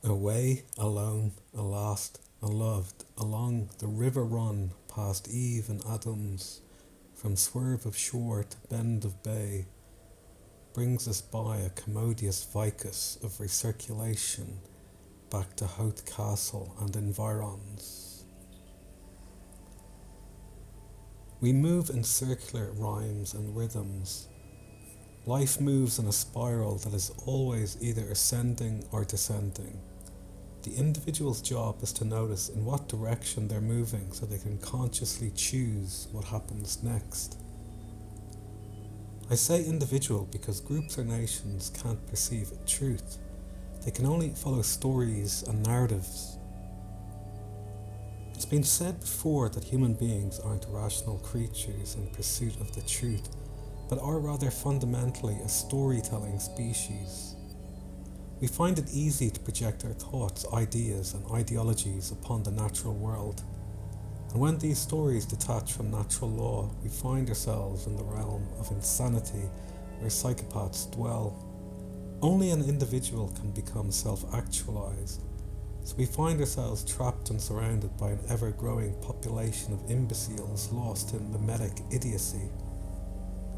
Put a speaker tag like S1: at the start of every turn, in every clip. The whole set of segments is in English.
S1: Away, alone, alost, unloved, along the river run, past Eve and Adam's, from swerve of shore to bend of bay, brings us by a commodious vicus of recirculation back to Hout Castle and environs. We move in circular rhymes and rhythms. Life moves in a spiral that is always either ascending or descending. The individual's job is to notice in what direction they're moving so they can consciously choose what happens next. I say individual because groups or nations can't perceive truth. They can only follow stories and narratives. It's been said before that human beings aren't rational creatures in pursuit of the truth, but are rather fundamentally a storytelling species. We find it easy to project our thoughts, ideas and ideologies upon the natural world. And when these stories detach from natural law, we find ourselves in the realm of insanity where psychopaths dwell. Only an individual can become self-actualized, so we find ourselves trapped and surrounded by an ever-growing population of imbeciles lost in mimetic idiocy.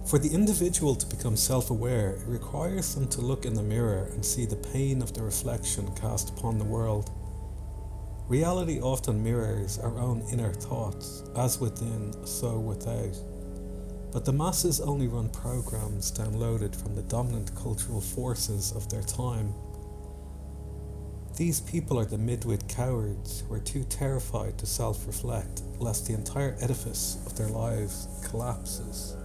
S1: For the individual to become self-aware, it requires them to look in the mirror and see the pain of the reflection cast upon the world. Reality often mirrors our own inner thoughts, as within, so without. But the masses only run programs downloaded from the dominant cultural forces of their time. These people are the midwit cowards who are too terrified to self-reflect, lest the entire edifice of their lives collapses.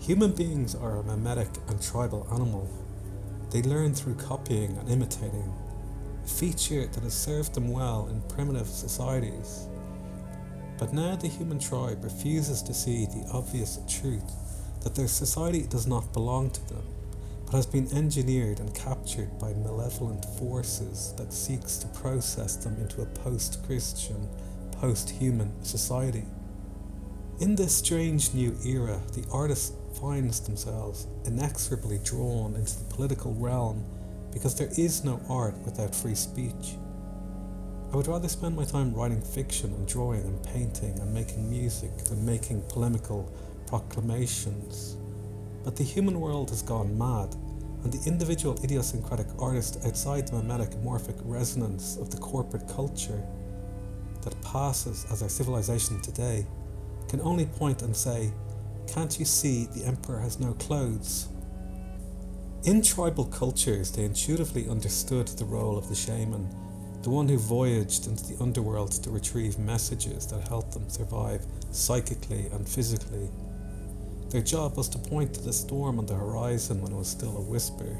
S1: Human beings are a mimetic and tribal animal. They learn through copying and imitating, a feature that has served them well in primitive societies. But now the human tribe refuses to see the obvious truth that their society does not belong to them, but has been engineered and captured by malevolent forces that seeks to process them into a post-Christian, post-human society. In this strange new era, the artist finds themselves inexorably drawn into the political realm because there is no art without free speech. I would rather spend my time writing fiction and drawing and painting and making music than making polemical proclamations. But the human world has gone mad, and the individual idiosyncratic artist outside the mimetic morphic resonance of the corporate culture that passes as our civilization today can only point and say, "Can't you see the emperor has no clothes?" In tribal cultures, they intuitively understood the role of the shaman, the one who voyaged into the underworld to retrieve messages that helped them survive psychically and physically. Their job was to point to the storm on the horizon when it was still a whisper.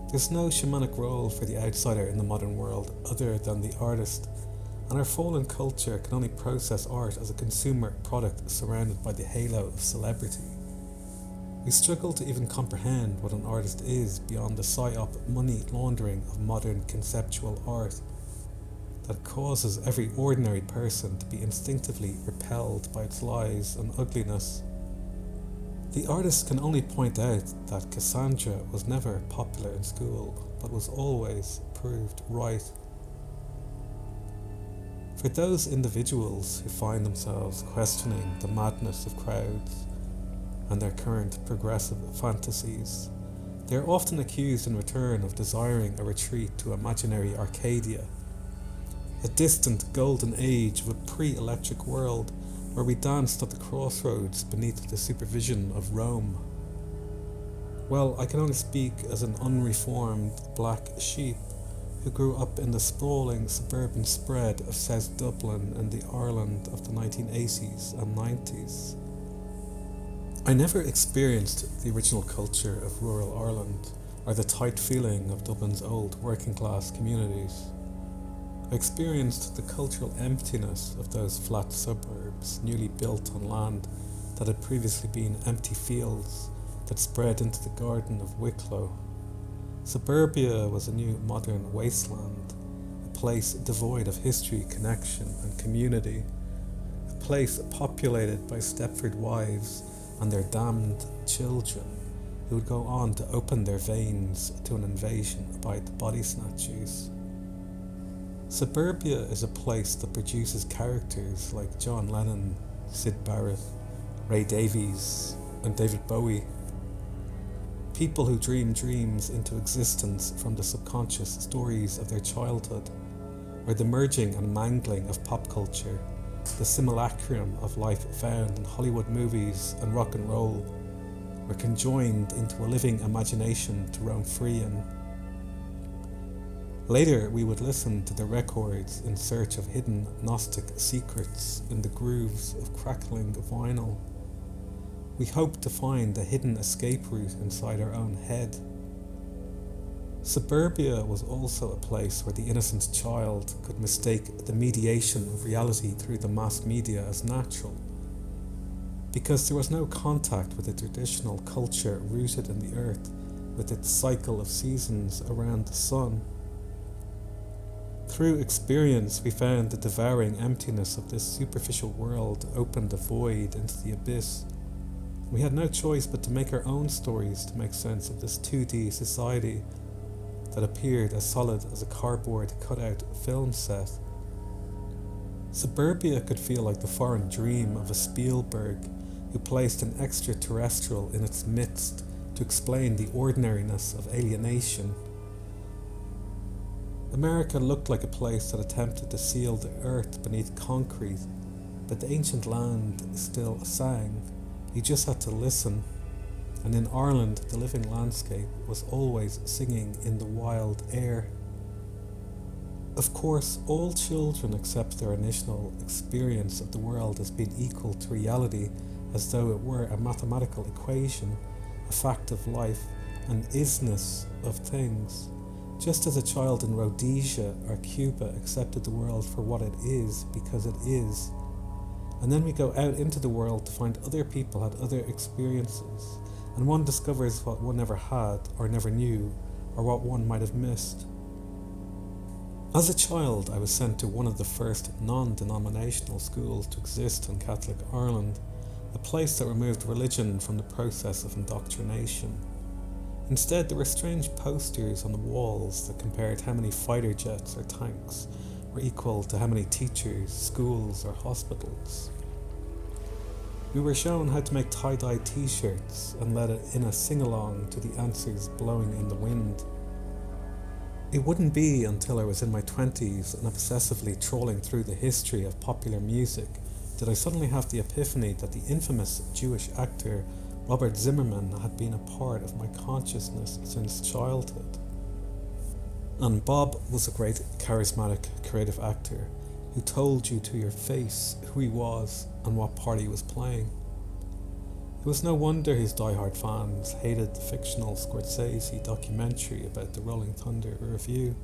S1: There's no shamanic role for the outsider in the modern world other than the artist, and our fallen culture can only process art as a consumer product surrounded by the halo of celebrity. We struggle to even comprehend what an artist is beyond the psyop money laundering of modern conceptual art that causes every ordinary person to be instinctively repelled by its lies and ugliness. The artist can only point out that Cassandra was never popular in school, but was always proved right. For those individuals who find themselves questioning the madness of crowds and their current progressive fantasies, they are often accused in return of desiring a retreat to imaginary Arcadia, a distant golden age of a pre-electric world where we danced at the crossroads beneath the supervision of Rome. Well, I can only speak as an unreformed black sheep who grew up in the sprawling suburban spread of South Dublin and the Ireland of the 1980s and 90s. I never experienced the original culture of rural Ireland or the tight feeling of Dublin's old working class communities. I experienced the cultural emptiness of those flat suburbs newly built on land that had previously been empty fields that spread into the garden of Wicklow. Suburbia was a new modern wasteland, a place devoid of history, connection and community, a place populated by Stepford wives and their damned children, who would go on to open their veins to an invasion by the body snatchers. Suburbia is a place that produces characters like John Lennon, Syd Barrett, Ray Davies, and David Bowie. People who dream dreams into existence from the subconscious stories of their childhood, or the merging and mangling of pop culture, the simulacrum of life found in Hollywood movies and rock and roll, were conjoined into a living imagination to roam free in. Later we would listen to the records in search of hidden Gnostic secrets in the grooves of crackling vinyl. We hoped to find a hidden escape route inside our own head. Suburbia was also a place where the innocent child could mistake the mediation of reality through the mass media as natural, because there was no contact with the traditional culture rooted in the earth with its cycle of seasons around the sun. Through experience, we found the devouring emptiness of this superficial world opened a void into the abyss. We had no choice but to make our own stories to make sense of this 2D society that appeared as solid as a cardboard cutout film set. Suburbia could feel like the foreign dream of a Spielberg who placed an extraterrestrial in its midst to explain the ordinariness of alienation. America looked like a place that attempted to seal the earth beneath concrete, but the ancient land still sang. You just had to listen. And in Ireland, the living landscape was always singing in the wild air. Of course, all children accept their initial experience of the world as being equal to reality, as though it were a mathematical equation, a fact of life, an isness of things. Just as a child in Rhodesia or Cuba accepted the world for what it is because it is. And then we go out into the world to find other people had other experiences, and one discovers what one never had or never knew, or what one might have missed. As a child, I was sent to one of the first non-denominational schools to exist in Catholic Ireland, a place that removed religion from the process of indoctrination. Instead, there were strange posters on the walls that compared how many fighter jets or tanks were equal to how many teachers, schools, or hospitals. We were shown how to make tie-dye t-shirts and led in a sing-along to the answers blowing in the wind. It wouldn't be until I was in my 20s and obsessively trawling through the history of popular music did I suddenly have the epiphany that the infamous Jewish actor Robert Zimmerman had been a part of my consciousness since childhood. And Bob was a great charismatic creative actor who told you to your face who he was and what part he was playing. It was no wonder his diehard fans hated the fictional Scorsese documentary about the Rolling Thunder Revue.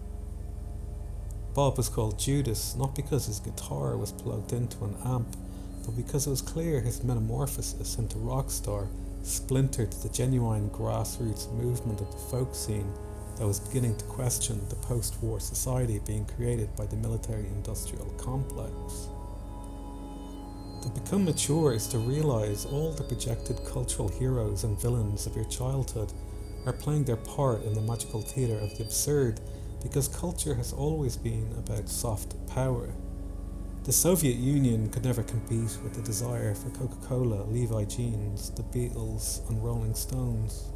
S1: Bob was called Judas not because his guitar was plugged into an amp, but because it was clear his metamorphosis into rock star splintered the genuine grassroots movement of the folk scene that was beginning to question the post-war society being created by the military-industrial complex. To become mature is to realise all the projected cultural heroes and villains of your childhood are playing their part in the magical theatre of the absurd, because culture has always been about soft power. The Soviet Union could never compete with the desire for Coca-Cola, Levi jeans, the Beatles, and Rolling Stones.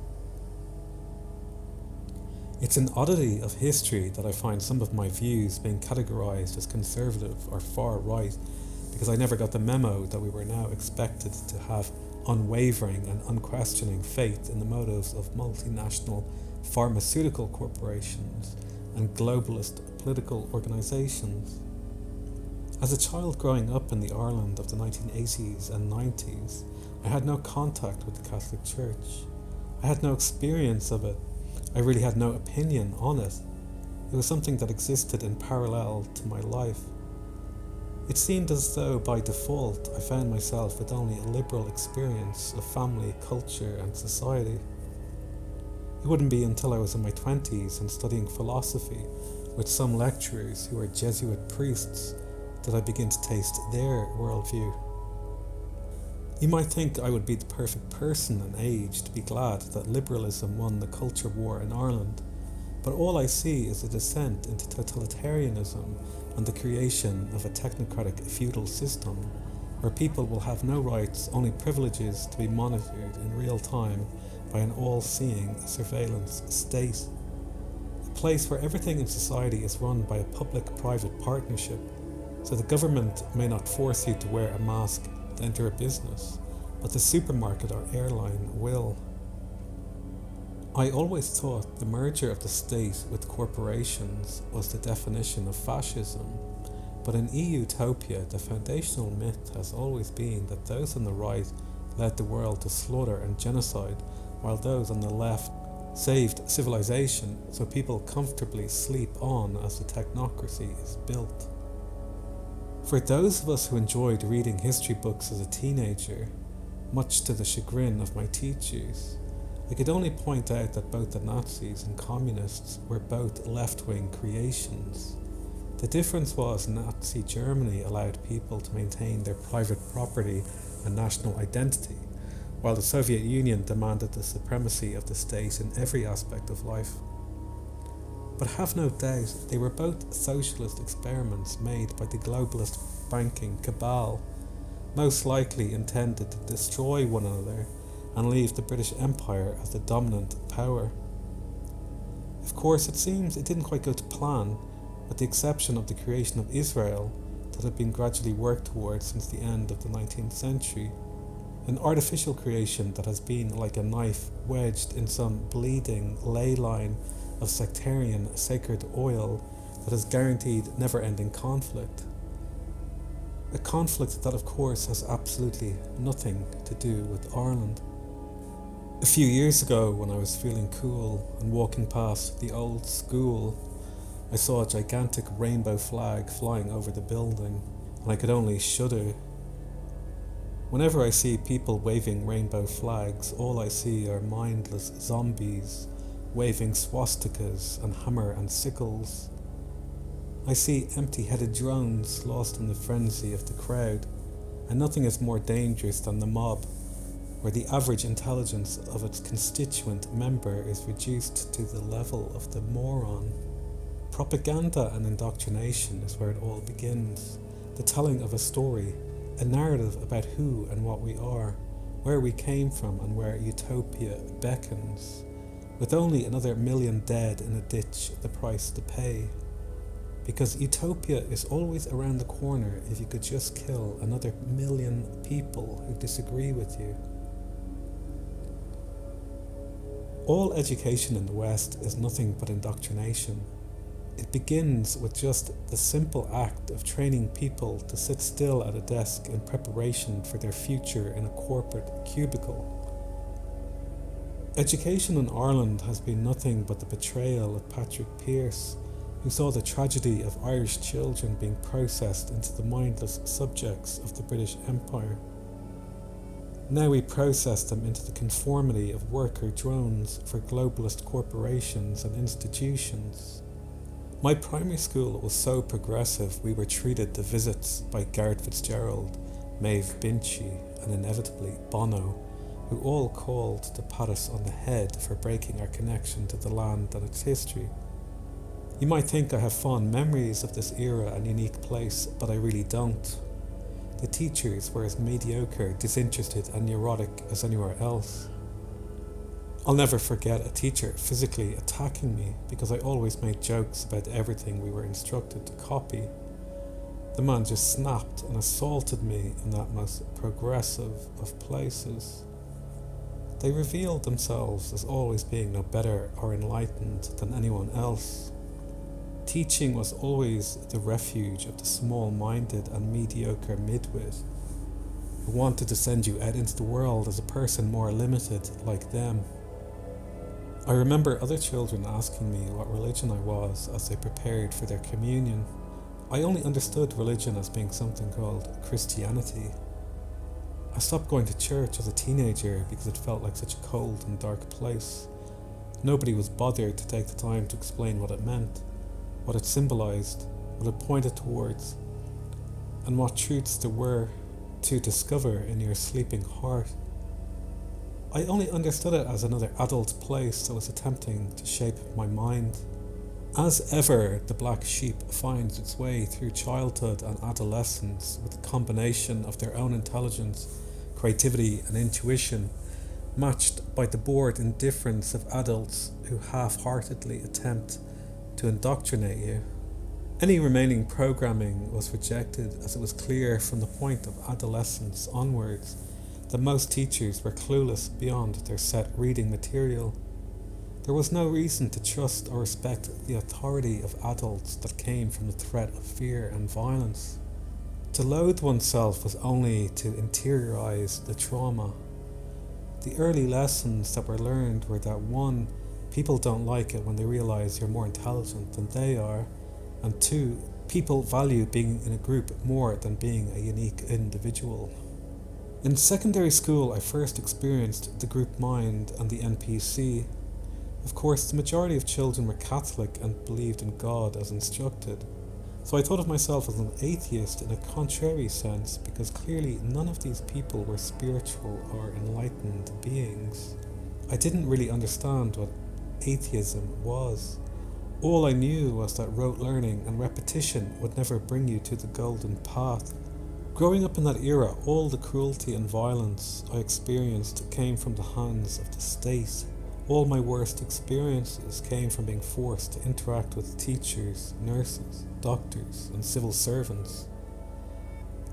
S1: It's an oddity of history that I find some of my views being categorised as conservative or far right, because I never got the memo that we were now expected to have unwavering and unquestioning faith in the motives of multinational pharmaceutical corporations and globalist political organisations. As a child growing up in the Ireland of the 1980s and 90s, I had no contact with the Catholic Church. I had no experience of it. I really had no opinion on it. It was something that existed in parallel to my life. It seemed as though by default I found myself with only a liberal experience of family, culture and society. It wouldn't be until I was in my 20s and studying philosophy with some lecturers who were Jesuit priests that I began to taste their worldview. You might think I would be the perfect person and age to be glad that liberalism won the culture war in Ireland, but all I see is a descent into totalitarianism and the creation of a technocratic feudal system where people will have no rights, only privileges to be monitored in real time by an all-seeing surveillance state. A place where everything in society is run by a public-private partnership, so the government may not force you to wear a mask to enter a business, but the supermarket or airline will. I always thought the merger of the state with corporations was the definition of fascism, but in EU-topia the foundational myth has always been that those on the right led the world to slaughter and genocide, while those on the left saved civilization so people comfortably sleep on as the technocracy is built. For those of us who enjoyed reading history books as a teenager, much to the chagrin of my teachers, I could only point out that both the Nazis and communists were both left-wing creations. The difference was Nazi Germany allowed people to maintain their private property and national identity, while the Soviet Union demanded the supremacy of the state in every aspect of life. But have no doubt they were both socialist experiments made by the globalist banking cabal, most likely intended to destroy one another and leave the British Empire as the dominant power. Of course, it seems it didn't quite go to plan, with the exception of the creation of Israel that had been gradually worked towards since the end of the 19th century. An artificial creation that has been like a knife wedged in some bleeding ley line of sectarian sacred oil that has guaranteed never-ending conflict. A conflict that of course has absolutely nothing to do with Ireland. A few years ago, when I was feeling cool and walking past the old school, I saw a gigantic rainbow flag flying over the building, and I could only shudder. Whenever I see people waving rainbow flags, all I see are mindless zombies waving swastikas and hammer and sickles. I see empty-headed drones lost in the frenzy of the crowd, and nothing is more dangerous than the mob, where the average intelligence of its constituent member is reduced to the level of the moron. Propaganda and indoctrination is where it all begins, the telling of a story, a narrative about who and what we are, where we came from and where utopia beckons, with only another million dead in a ditch the price to pay. Because utopia is always around the corner if you could just kill another million people who disagree with you. All education in the West is nothing but indoctrination. It begins with just the simple act of training people to sit still at a desk in preparation for their future in a corporate cubicle. Education in Ireland has been nothing but the betrayal of Patrick Pearse, who saw the tragedy of Irish children being processed into the mindless subjects of the British Empire. Now we process them into the conformity of worker drones for globalist corporations and institutions. My primary school was so progressive we were treated to visits by Garrett Fitzgerald, Maeve Binchy and inevitably Bono, who all called to pat us on the head for breaking our connection to the land and its history. You might think I have fond memories of this era and unique place, but I really don't. The teachers were as mediocre, disinterested and neurotic as anywhere else. I'll never forget a teacher physically attacking me because I always made jokes about everything we were instructed to copy. The man just snapped and assaulted me in that most progressive of places. They revealed themselves as always being no better or enlightened than anyone else. Teaching was always the refuge of the small-minded and mediocre midwit who wanted to send you out into the world as a person more limited like them. I remember other children asking me what religion I was as they prepared for their communion. I only understood religion as being something called Christianity. I stopped going to church as a teenager because it felt like such a cold and dark place. Nobody was bothered to take the time to explain what it meant, what it symbolized, what it pointed towards, and what truths there were to discover in your sleeping heart. I only understood it as another adult place that was attempting to shape my mind. As ever, the black sheep finds its way through childhood and adolescence with a combination of their own intelligence, creativity and intuition, matched by the bored indifference of adults who half-heartedly attempt to indoctrinate you. Any remaining programming was rejected, as it was clear from the point of adolescence onwards that most teachers were clueless beyond their set reading material. There was no reason to trust or respect the authority of adults that came from the threat of fear and violence. To loathe oneself was only to interiorize the trauma. The early lessons that were learned were that 1. People don't like it when they realize you're more intelligent than they are, and 2. People value being in a group more than being a unique individual. In secondary school, I first experienced the group mind and the NPC. Of course, the majority of children were Catholic and believed in God as instructed, so I thought of myself as an atheist in a contrary sense, because clearly none of these people were spiritual or enlightened beings. I didn't really understand what atheism was. All I knew was that rote learning and repetition would never bring you to the golden path. Growing up in that era, all the cruelty and violence I experienced came from the hands of the state. All my worst experiences came from being forced to interact with teachers, nurses, doctors, and civil servants.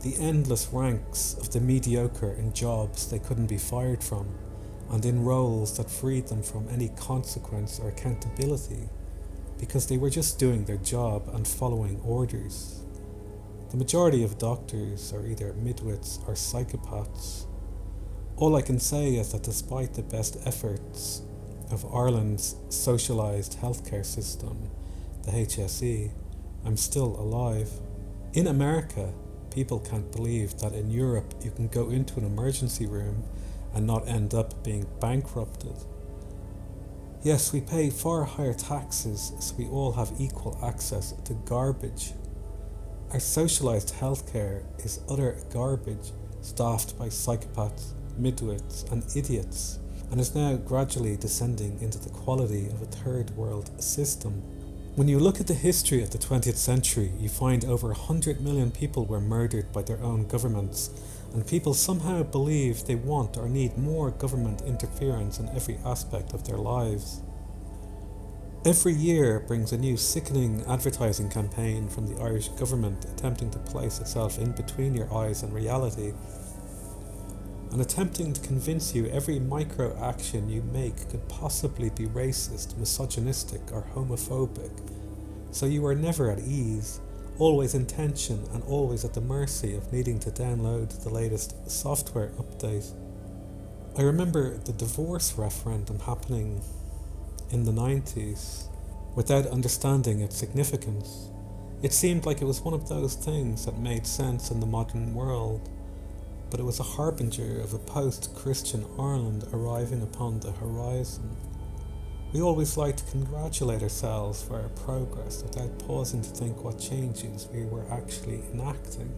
S1: The endless ranks of the mediocre in jobs they couldn't be fired from, and in roles that freed them from any consequence or accountability, because they were just doing their job and following orders. The majority of doctors are either midwits or psychopaths. All I can say is that despite the best efforts of Ireland's socialised healthcare system, the HSE, I'm still alive. In America, people can't believe that in Europe you can go into an emergency room and not end up being bankrupted. Yes, we pay far higher taxes, so we all have equal access to garbage. Our socialised healthcare is utter garbage, staffed by psychopaths, midwits and idiots, and is now gradually descending into the quality of a third world system. When you look at the history of the 20th century, you find over 100 million people were murdered by their own governments, and people somehow believe they want or need more government interference in every aspect of their lives. Every year brings a new sickening advertising campaign from the Irish government attempting to place itself in between your eyes and reality, and attempting to convince you every micro action you make could possibly be racist, misogynistic or homophobic, so you are never at ease, always in tension and always at the mercy of needing to download the latest software update. I remember the divorce referendum happening in the 90s without understanding its significance. It seemed like it was one of those things that made sense in the modern world, but it was a harbinger of a post-Christian Ireland arriving upon the horizon. We always like to congratulate ourselves for our progress without pausing to think what changes we were actually enacting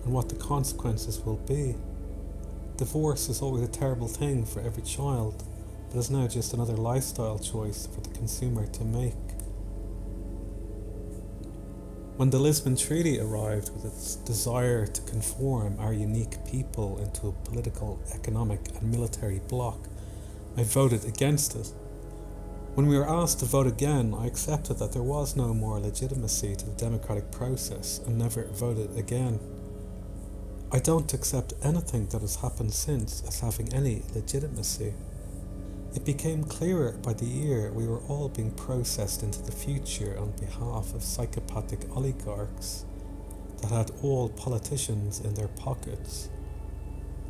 S1: and what the consequences will be. Divorce is always a terrible thing for every child, but is now just another lifestyle choice for the consumer to make. When the Lisbon Treaty arrived with its desire to conform our unique people into a political, economic and military bloc, I voted against it. When we were asked to vote again, I accepted that there was no more legitimacy to the democratic process and never voted again. I don't accept anything that has happened since as having any legitimacy. It became clearer by the year we were all being processed into the future on behalf of psychopathic oligarchs that had all politicians in their pockets.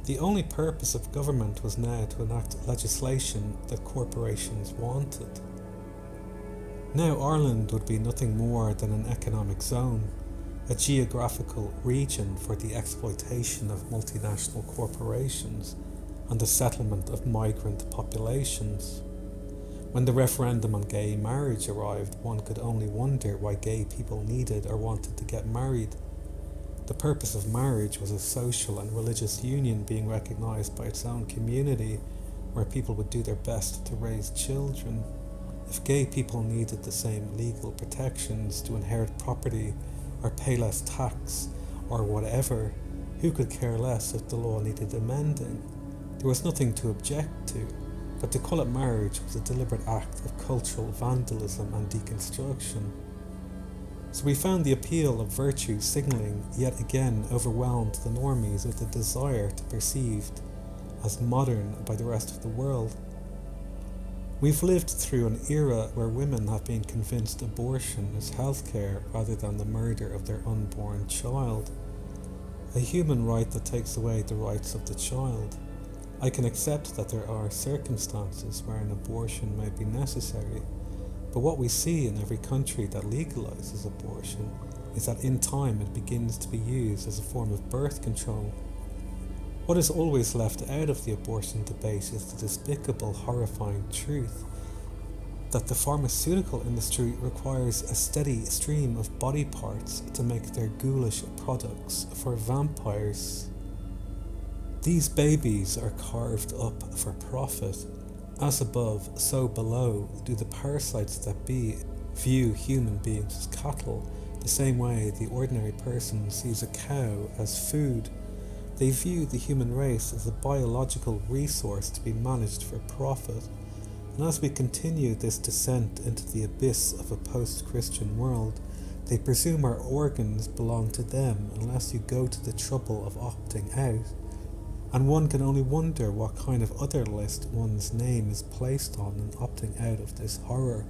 S1: The only purpose of government was now to enact legislation that corporations wanted. Now Ireland would be nothing more than an economic zone, a geographical region for the exploitation of multinational corporations and the settlement of migrant populations. When the referendum on gay marriage arrived, one could only wonder why gay people needed or wanted to get married. The purpose of marriage was a social and religious union being recognised by its own community, where people would do their best to raise children. If gay people needed the same legal protections to inherit property or pay less tax or whatever, who could care less if the law needed amending? There was nothing to object to, but to call it marriage was a deliberate act of cultural vandalism and deconstruction. So we found the appeal of virtue signalling yet again overwhelmed the normies with the desire to be perceived as modern by the rest of the world. We've lived through an era where women have been convinced abortion is healthcare rather than the murder of their unborn child, a human right that takes away the rights of the child. I can accept that there are circumstances where an abortion may be necessary, but what we see in every country that legalizes abortion is that in time it begins to be used as a form of birth control. What is always left out of the abortion debate is the despicable, horrifying truth that the pharmaceutical industry requires a steady stream of body parts to make their ghoulish products for vampires. These babies are carved up for profit. As above, so below do the parasites that be view human beings as cattle, the same way the ordinary person sees a cow as food. They view the human race as a biological resource to be managed for profit. And as we continue this descent into the abyss of a post-Christian world, they presume our organs belong to them unless you go to the trouble of opting out. And one can only wonder what kind of other list one's name is placed on in opting out of this horror.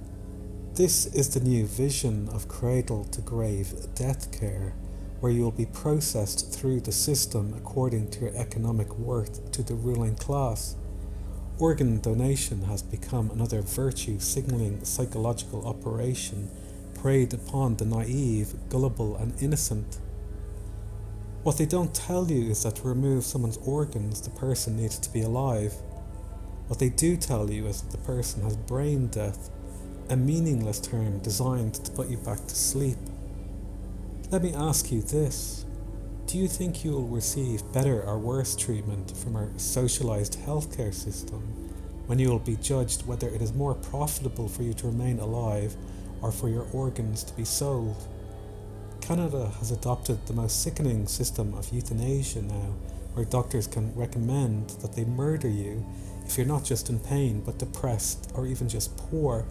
S1: This is the new vision of cradle-to-grave death care, where you will be processed through the system according to your economic worth to the ruling class. Organ donation has become another virtue-signalling psychological operation preyed upon the naive, gullible and innocent. What they don't tell you is that to remove someone's organs, the person needs to be alive. What they do tell you is that the person has brain death, a meaningless term designed to put you back to sleep. Let me ask you this. Do you think you will receive better or worse treatment from our socialized healthcare system when you will be judged whether it is more profitable for you to remain alive or for your organs to be sold? Canada has adopted the most sickening system of euthanasia now, where doctors can recommend that they murder you if you're not just in pain but depressed or even just poor.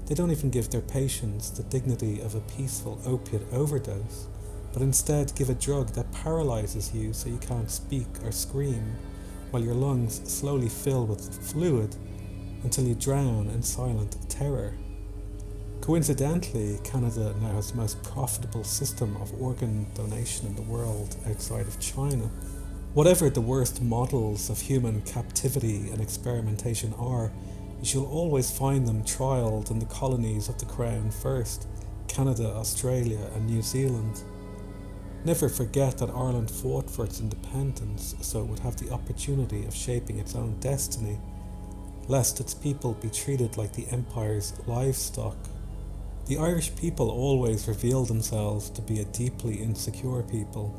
S1: They don't even give their patients the dignity of a peaceful opiate overdose, but instead give a drug that paralyzes you so you can't speak or scream, while your lungs slowly fill with fluid until you drown in silent terror. Coincidentally, Canada now has the most profitable system of organ donation in the world outside of China. Whatever the worst models of human captivity and experimentation are, you shall always find them trialled in the colonies of the Crown first, Canada, Australia and New Zealand. Never forget that Ireland fought for its independence so it would have the opportunity of shaping its own destiny, lest its people be treated like the empire's livestock. The Irish people always revealed themselves to be a deeply insecure people,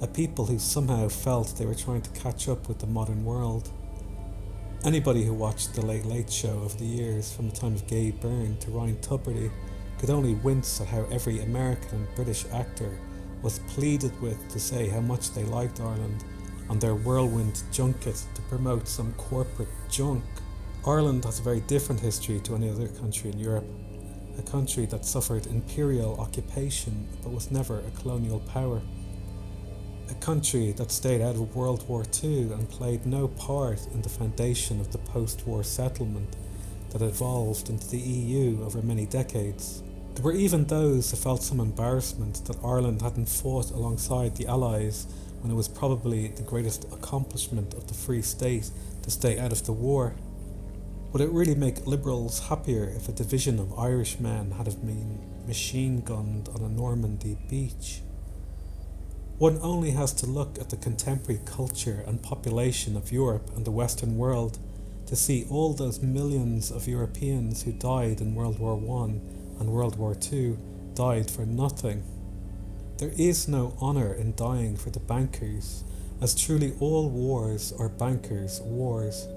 S1: a people who somehow felt they were trying to catch up with the modern world. Anybody who watched The Late Late Show over the years, from the time of Gay Byrne to Ryan Tubridy, could only wince at how every American and British actor was pleaded with to say how much they liked Ireland on their whirlwind junket to promote some corporate junk. Ireland has a very different history to any other country in Europe, a country that suffered imperial occupation but was never a colonial power. A country that stayed out of World War II and played no part in the foundation of the post-war settlement that evolved into the EU over many decades. There were even those who felt some embarrassment that Ireland hadn't fought alongside the Allies when it was probably the greatest accomplishment of the Free State to stay out of the war. Would it really make liberals happier if a division of Irishmen had been machine-gunned on a Normandy beach? One only has to look at the contemporary culture and population of Europe and the Western world to see all those millions of Europeans who died in World War I and World War II died for nothing. There is no honour in dying for the bankers, as truly all wars are bankers' wars.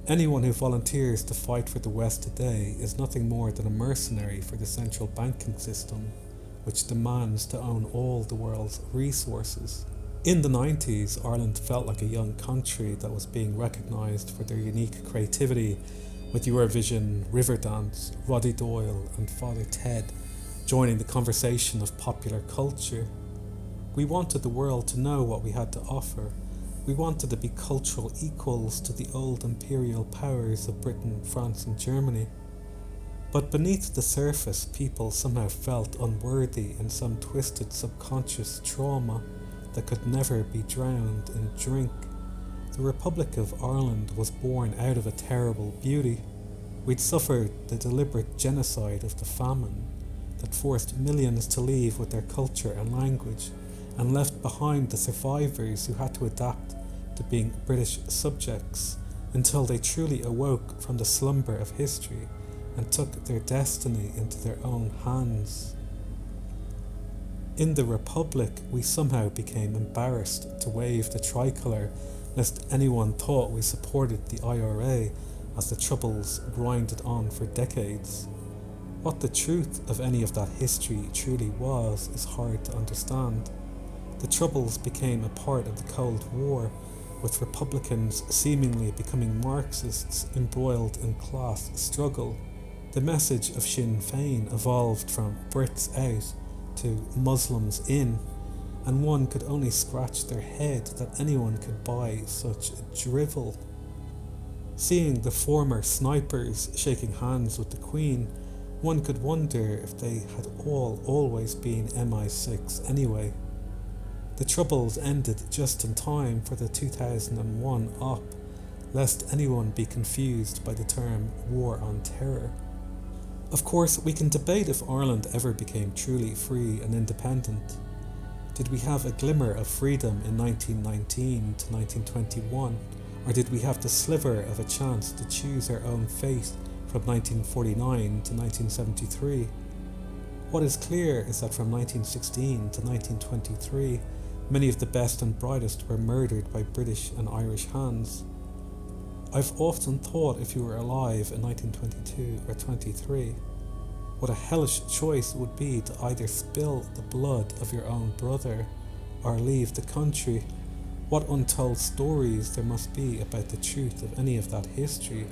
S1: Anyone who volunteers to fight for the West today is nothing more than a mercenary for the central banking system, which demands to own all the world's resources. In the 90s, Ireland felt like a young country that was being recognised for their unique creativity, with Eurovision, Riverdance, Roddy Doyle and Father Ted joining the conversation of popular culture. We wanted the world to know what we had to offer. We wanted to be cultural equals to the old imperial powers of Britain, France and Germany. But beneath the surface, people somehow felt unworthy in some twisted subconscious trauma that could never be drowned in drink. The Republic of Ireland was born out of a terrible beauty. We'd suffered the deliberate genocide of the famine that forced millions to leave with their culture and language, and left behind the survivors who had to adapt to being British subjects until they truly awoke from the slumber of history and took their destiny into their own hands. In the Republic, we somehow became embarrassed to wave the tricolour, lest anyone thought we supported the IRA as the Troubles grinded on for decades. What the truth of any of that history truly was is hard to understand. The Troubles became a part of the Cold War, with Republicans seemingly becoming Marxists embroiled in class struggle. The message of Sinn Féin evolved from Brits out to Muslims in, and one could only scratch their head that anyone could buy such drivel. Seeing the former snipers shaking hands with the Queen, one could wonder if they had always been MI6 anyway. The Troubles ended just in time for the 2001 op, lest anyone be confused by the term War on Terror. Of course, we can debate if Ireland ever became truly free and independent. Did we have a glimmer of freedom in 1919 to 1921, or did we have the sliver of a chance to choose our own fate from 1949 to 1973? What is clear is that from 1916 to 1923, many of the best and brightest were murdered by British and Irish hands. I've often thought if you were alive in 1922 or 23, what a hellish choice it would be to either spill the blood of your own brother or leave the country. What untold stories there must be about the truth of any of that history.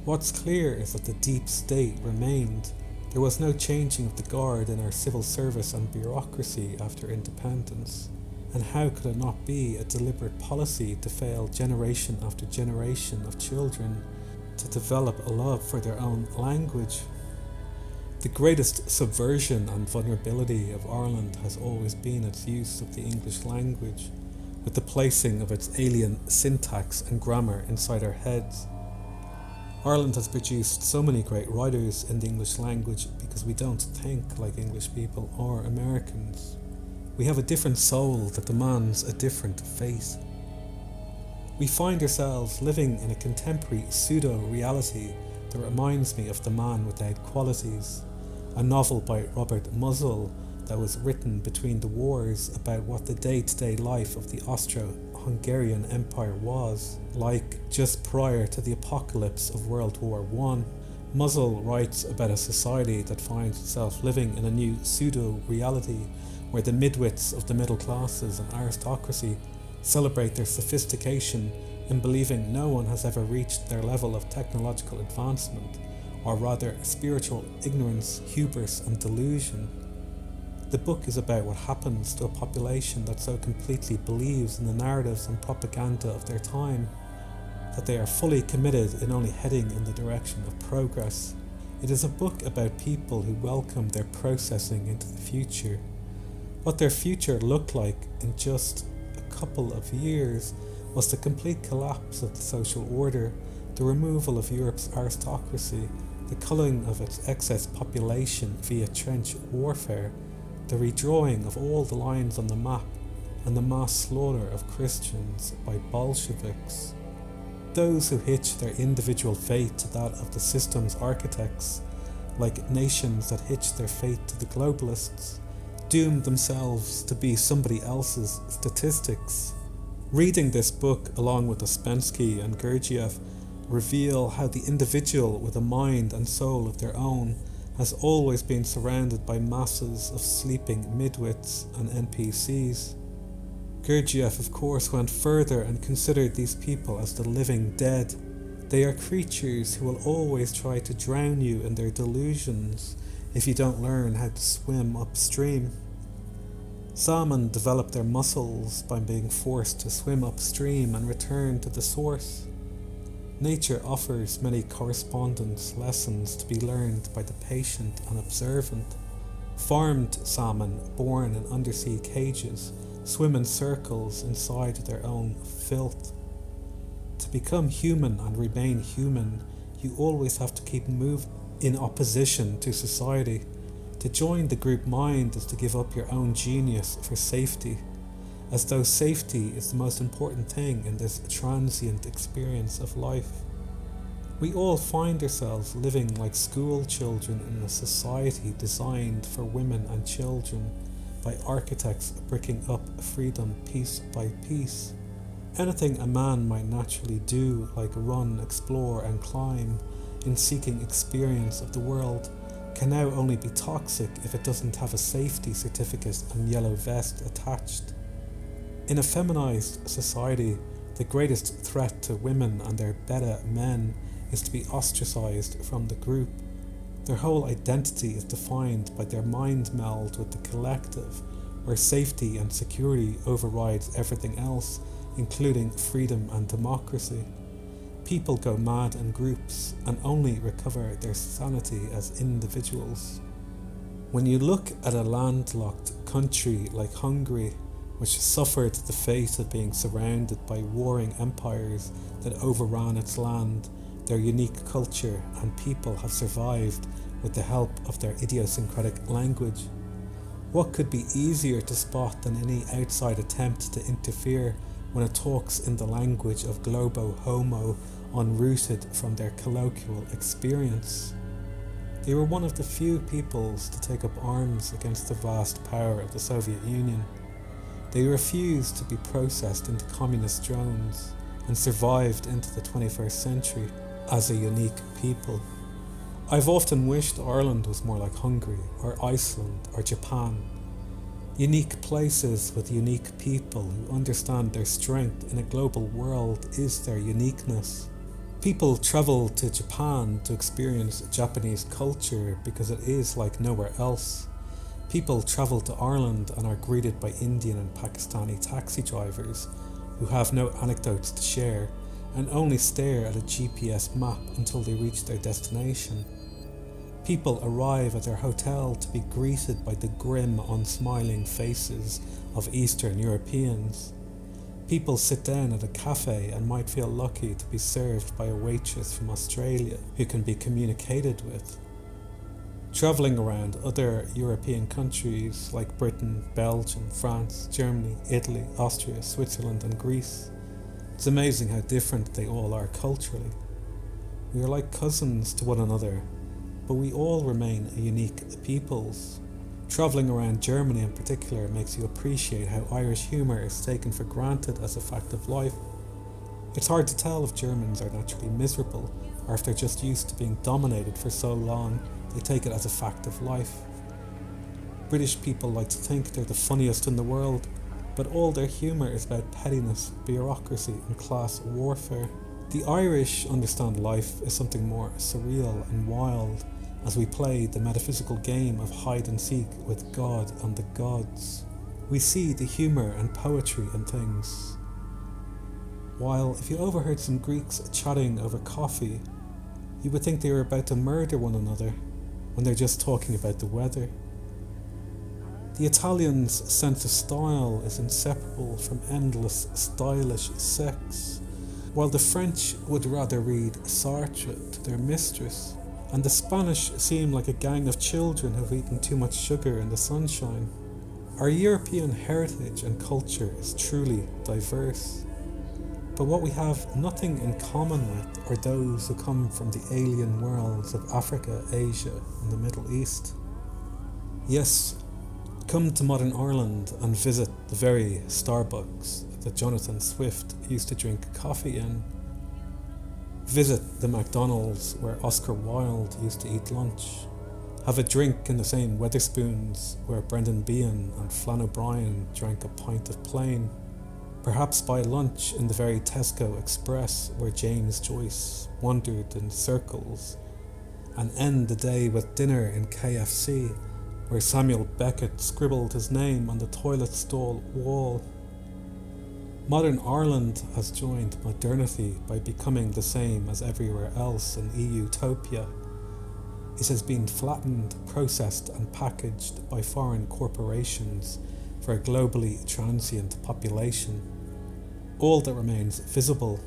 S1: What's clear is that the deep state remained. There was no changing of the guard in our civil service and bureaucracy after independence. And how could it not be a deliberate policy to fail generation after generation of children to develop a love for their own language? The greatest subversion and vulnerability of Ireland has always been its use of the English language, with the placing of its alien syntax and grammar inside our heads. Ireland has produced so many great writers in the English language because we don't think like English people or Americans. We have a different soul that demands a different fate. We find ourselves living in a contemporary pseudo-reality that reminds me of The Man Without Qualities, a novel by Robert Musil that was written between the wars about what the day-to-day life of the Austro-Hungarian Empire was like just prior to the apocalypse of World War I. Musil writes about a society that finds itself living in a new pseudo-reality where the midwits of the middle classes and aristocracy celebrate their sophistication in believing no one has ever reached their level of technological advancement, or rather spiritual ignorance, hubris and delusion. The book is about what happens to a population that so completely believes in the narratives and propaganda of their time that they are fully committed in only heading in the direction of progress. It is a book about people who welcome their processing into the future. What their future looked like in just a couple of years was the complete collapse of the social order, the removal of Europe's aristocracy, the culling of its excess population via trench warfare, the redrawing of all the lines on the map, and the mass slaughter of Christians by Bolsheviks. Those who hitch their individual fate to that of the system's architects, like nations that hitch their fate to the globalists, doomed themselves to be somebody else's statistics. Reading this book along with Ouspensky and Gurdjieff reveal how the individual with a mind and soul of their own has always been surrounded by masses of sleeping midwits and NPCs. Gurdjieff, of course, went further and considered these people as the living dead. They are creatures who will always try to drown you in their delusions if you don't learn how to swim upstream. Salmon develop their muscles by being forced to swim upstream and return to the source. Nature offers many correspondence lessons to be learned by the patient and observant. Farmed salmon, born in undersea cages, swim in circles inside their own filth. To become human and remain human, you always have to keep moving in opposition to society. To join the group mind is to give up your own genius for safety, as though safety is the most important thing in this transient experience of life. We all find ourselves living like school children in a society designed for women and children by architects bricking up freedom piece by piece. Anything a man might naturally do, like run, explore and climb in seeking experience of the world, can now only be toxic if it doesn't have a safety certificate and yellow vest attached. In a feminized society, the greatest threat to women and their beta men is to be ostracized from the group. Their whole identity is defined by their mind meld with the collective, where safety and security overrides everything else, including freedom and democracy. People go mad in groups and only recover their sanity as individuals. When you look at a landlocked country like Hungary, which suffered the fate of being surrounded by warring empires that overran its land, their unique culture and people have survived with the help of their idiosyncratic language. What could be easier to spot than any outside attempt to interfere when it talks in the language of globo homo, unrooted from their colloquial experience? They were one of the few peoples to take up arms against the vast power of the Soviet Union. They refused to be processed into communist drones and survived into the 21st century as a unique people. I've often wished Ireland was more like Hungary or Iceland or Japan. Unique places with unique people who understand their strength in a global world is their uniqueness. People travel to Japan to experience Japanese culture because it is like nowhere else. People travel to Ireland and are greeted by Indian and Pakistani taxi drivers who have no anecdotes to share and only stare at a GPS map until they reach their destination. People arrive at their hotel to be greeted by the grim, unsmiling faces of Eastern Europeans. People sit down at a cafe and might feel lucky to be served by a waitress from Australia who can be communicated with. Travelling around other European countries like Britain, Belgium, France, Germany, Italy, Austria, Switzerland and Greece, it's amazing how different they all are culturally. We are like cousins to one another, but we all remain a unique peoples. Travelling around Germany in particular makes you appreciate how Irish humour is taken for granted as a fact of life. It's hard to tell if Germans are naturally miserable or if they're just used to being dominated for so long they take it as a fact of life. British people like to think they're the funniest in the world, but all their humour is about pettiness, bureaucracy and class warfare. The Irish understand life as something more surreal and wild as we play the metaphysical game of hide and seek with God and the gods. We see the humour and poetry in things. While if you overheard some Greeks chatting over coffee, you would think they were about to murder one another when they're just talking about the weather. The Italians' sense of style is inseparable from endless stylish sex, while the French would rather read Sartre to their mistress, and the Spanish seem like a gang of children who've eaten too much sugar in the sunshine. Our European heritage and culture is truly diverse, but what we have nothing in common with are those who come from the alien worlds of Africa, Asia and the Middle East. Yes, Come to modern Ireland and visit the very Starbucks that Jonathan Swift used to drink coffee in. Visit the McDonald's where Oscar Wilde used to eat lunch. Have a drink in the same Wetherspoons where Brendan Behan and Flann O'Brien drank a pint of plain. Perhaps buy lunch in the very Tesco Express where James Joyce wandered in circles, and end the day with dinner in KFC where Samuel Beckett scribbled his name on the toilet stall wall. Modern Ireland has joined modernity by becoming the same as everywhere else in EU-topia. It has been flattened, processed and packaged by foreign corporations for a globally transient population. All that remains visible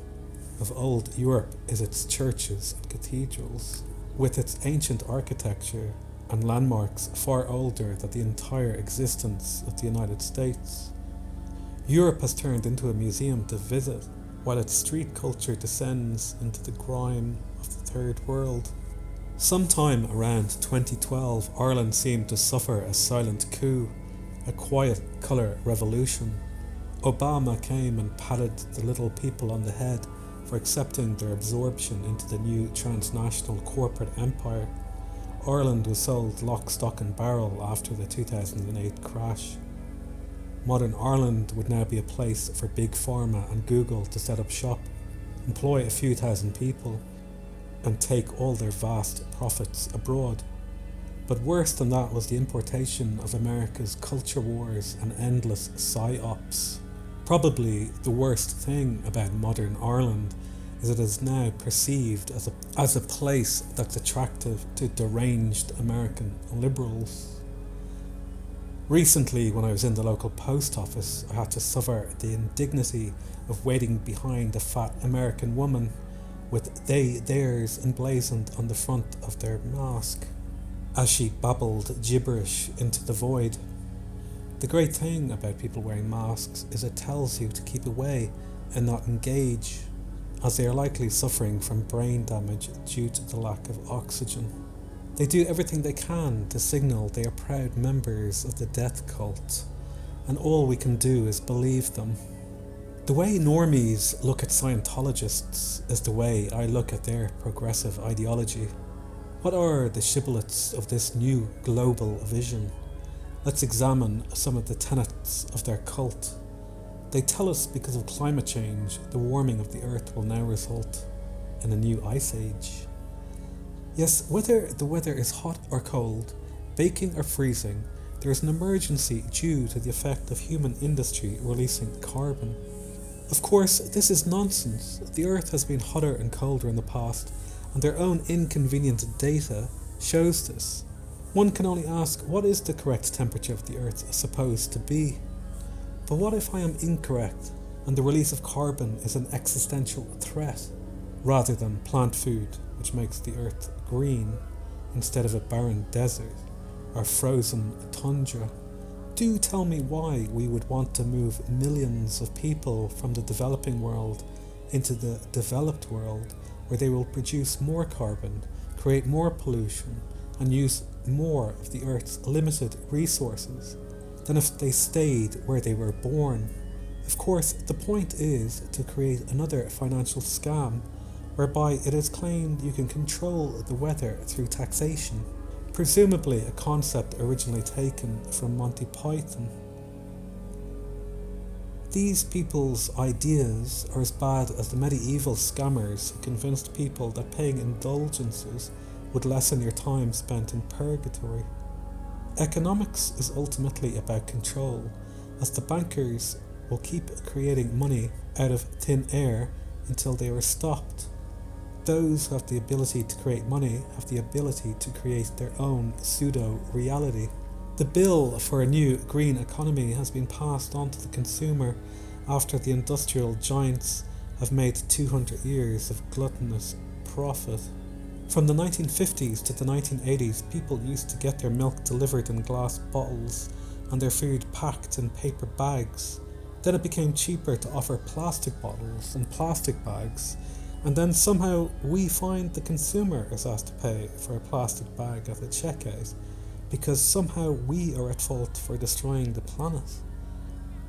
S1: of old Europe is its churches and cathedrals, with its ancient architecture and landmarks far older than the entire existence of the United States. Europe has turned into a museum to visit, while its street culture descends into the grime of the Third World. Sometime around 2012, Ireland seemed to suffer a silent coup, a quiet colour revolution. Obama came and patted the little people on the head for accepting their absorption into the new transnational corporate empire. Ireland was sold lock, stock and barrel after the 2008 crash. Modern Ireland would now be a place for Big Pharma and Google to set up shop, employ a few thousand people, and take all their vast profits abroad. But worse than that was the importation of America's culture wars and endless psyops. Probably the worst thing about modern Ireland is it is now perceived as a place that's attractive to deranged American liberals. Recently, when I was in the local post office, I had to suffer the indignity of waiting behind a fat American woman with theirs emblazoned on the front of their mask, as she babbled gibberish into the void. The great thing about people wearing masks is it tells you to keep away and not engage, as they are likely suffering from brain damage due to the lack of oxygen. They do everything they can to signal they are proud members of the death cult, and all we can do is believe them. The way normies look at Scientologists is the way I look at their progressive ideology. What are the shibboleths of this new global vision? Let's examine some of the tenets of their cult. They tell us because of climate change, the warming of the earth will now result in a new ice age. Yes, whether the weather is hot or cold, baking or freezing, there is an emergency due to the effect of human industry releasing carbon. Of course, this is nonsense. The earth has been hotter and colder in the past, and their own inconvenient data shows this. One can only ask, what is the correct temperature of the earth supposed to be? But what if I am incorrect, and the release of carbon is an existential threat, rather than plant food, which makes the earth green instead of a barren desert or frozen tundra? Do tell me why we would want to move millions of people from the developing world into the developed world, where they will produce more carbon, create more pollution, and use more of the earth's limited resources than if they stayed where they were born. Of course, the point is to create another financial scam whereby it is claimed you can control the weather through taxation, presumably a concept originally taken from Monty Python. These people's ideas are as bad as the medieval scammers who convinced people that paying indulgences would lessen your time spent in purgatory. Economics is ultimately about control, as the bankers will keep creating money out of thin air until they are stopped. Those who have the ability to create money have the ability to create their own pseudo-reality. The bill for a new green economy has been passed on to the consumer after the industrial giants have made 200 years of gluttonous profit. From the 1950s to the 1980s, people used to get their milk delivered in glass bottles and their food packed in paper bags. Then it became cheaper to offer plastic bottles and plastic bags, and then somehow we find the consumer is asked to pay for a plastic bag at the checkout because somehow we are at fault for destroying the planet.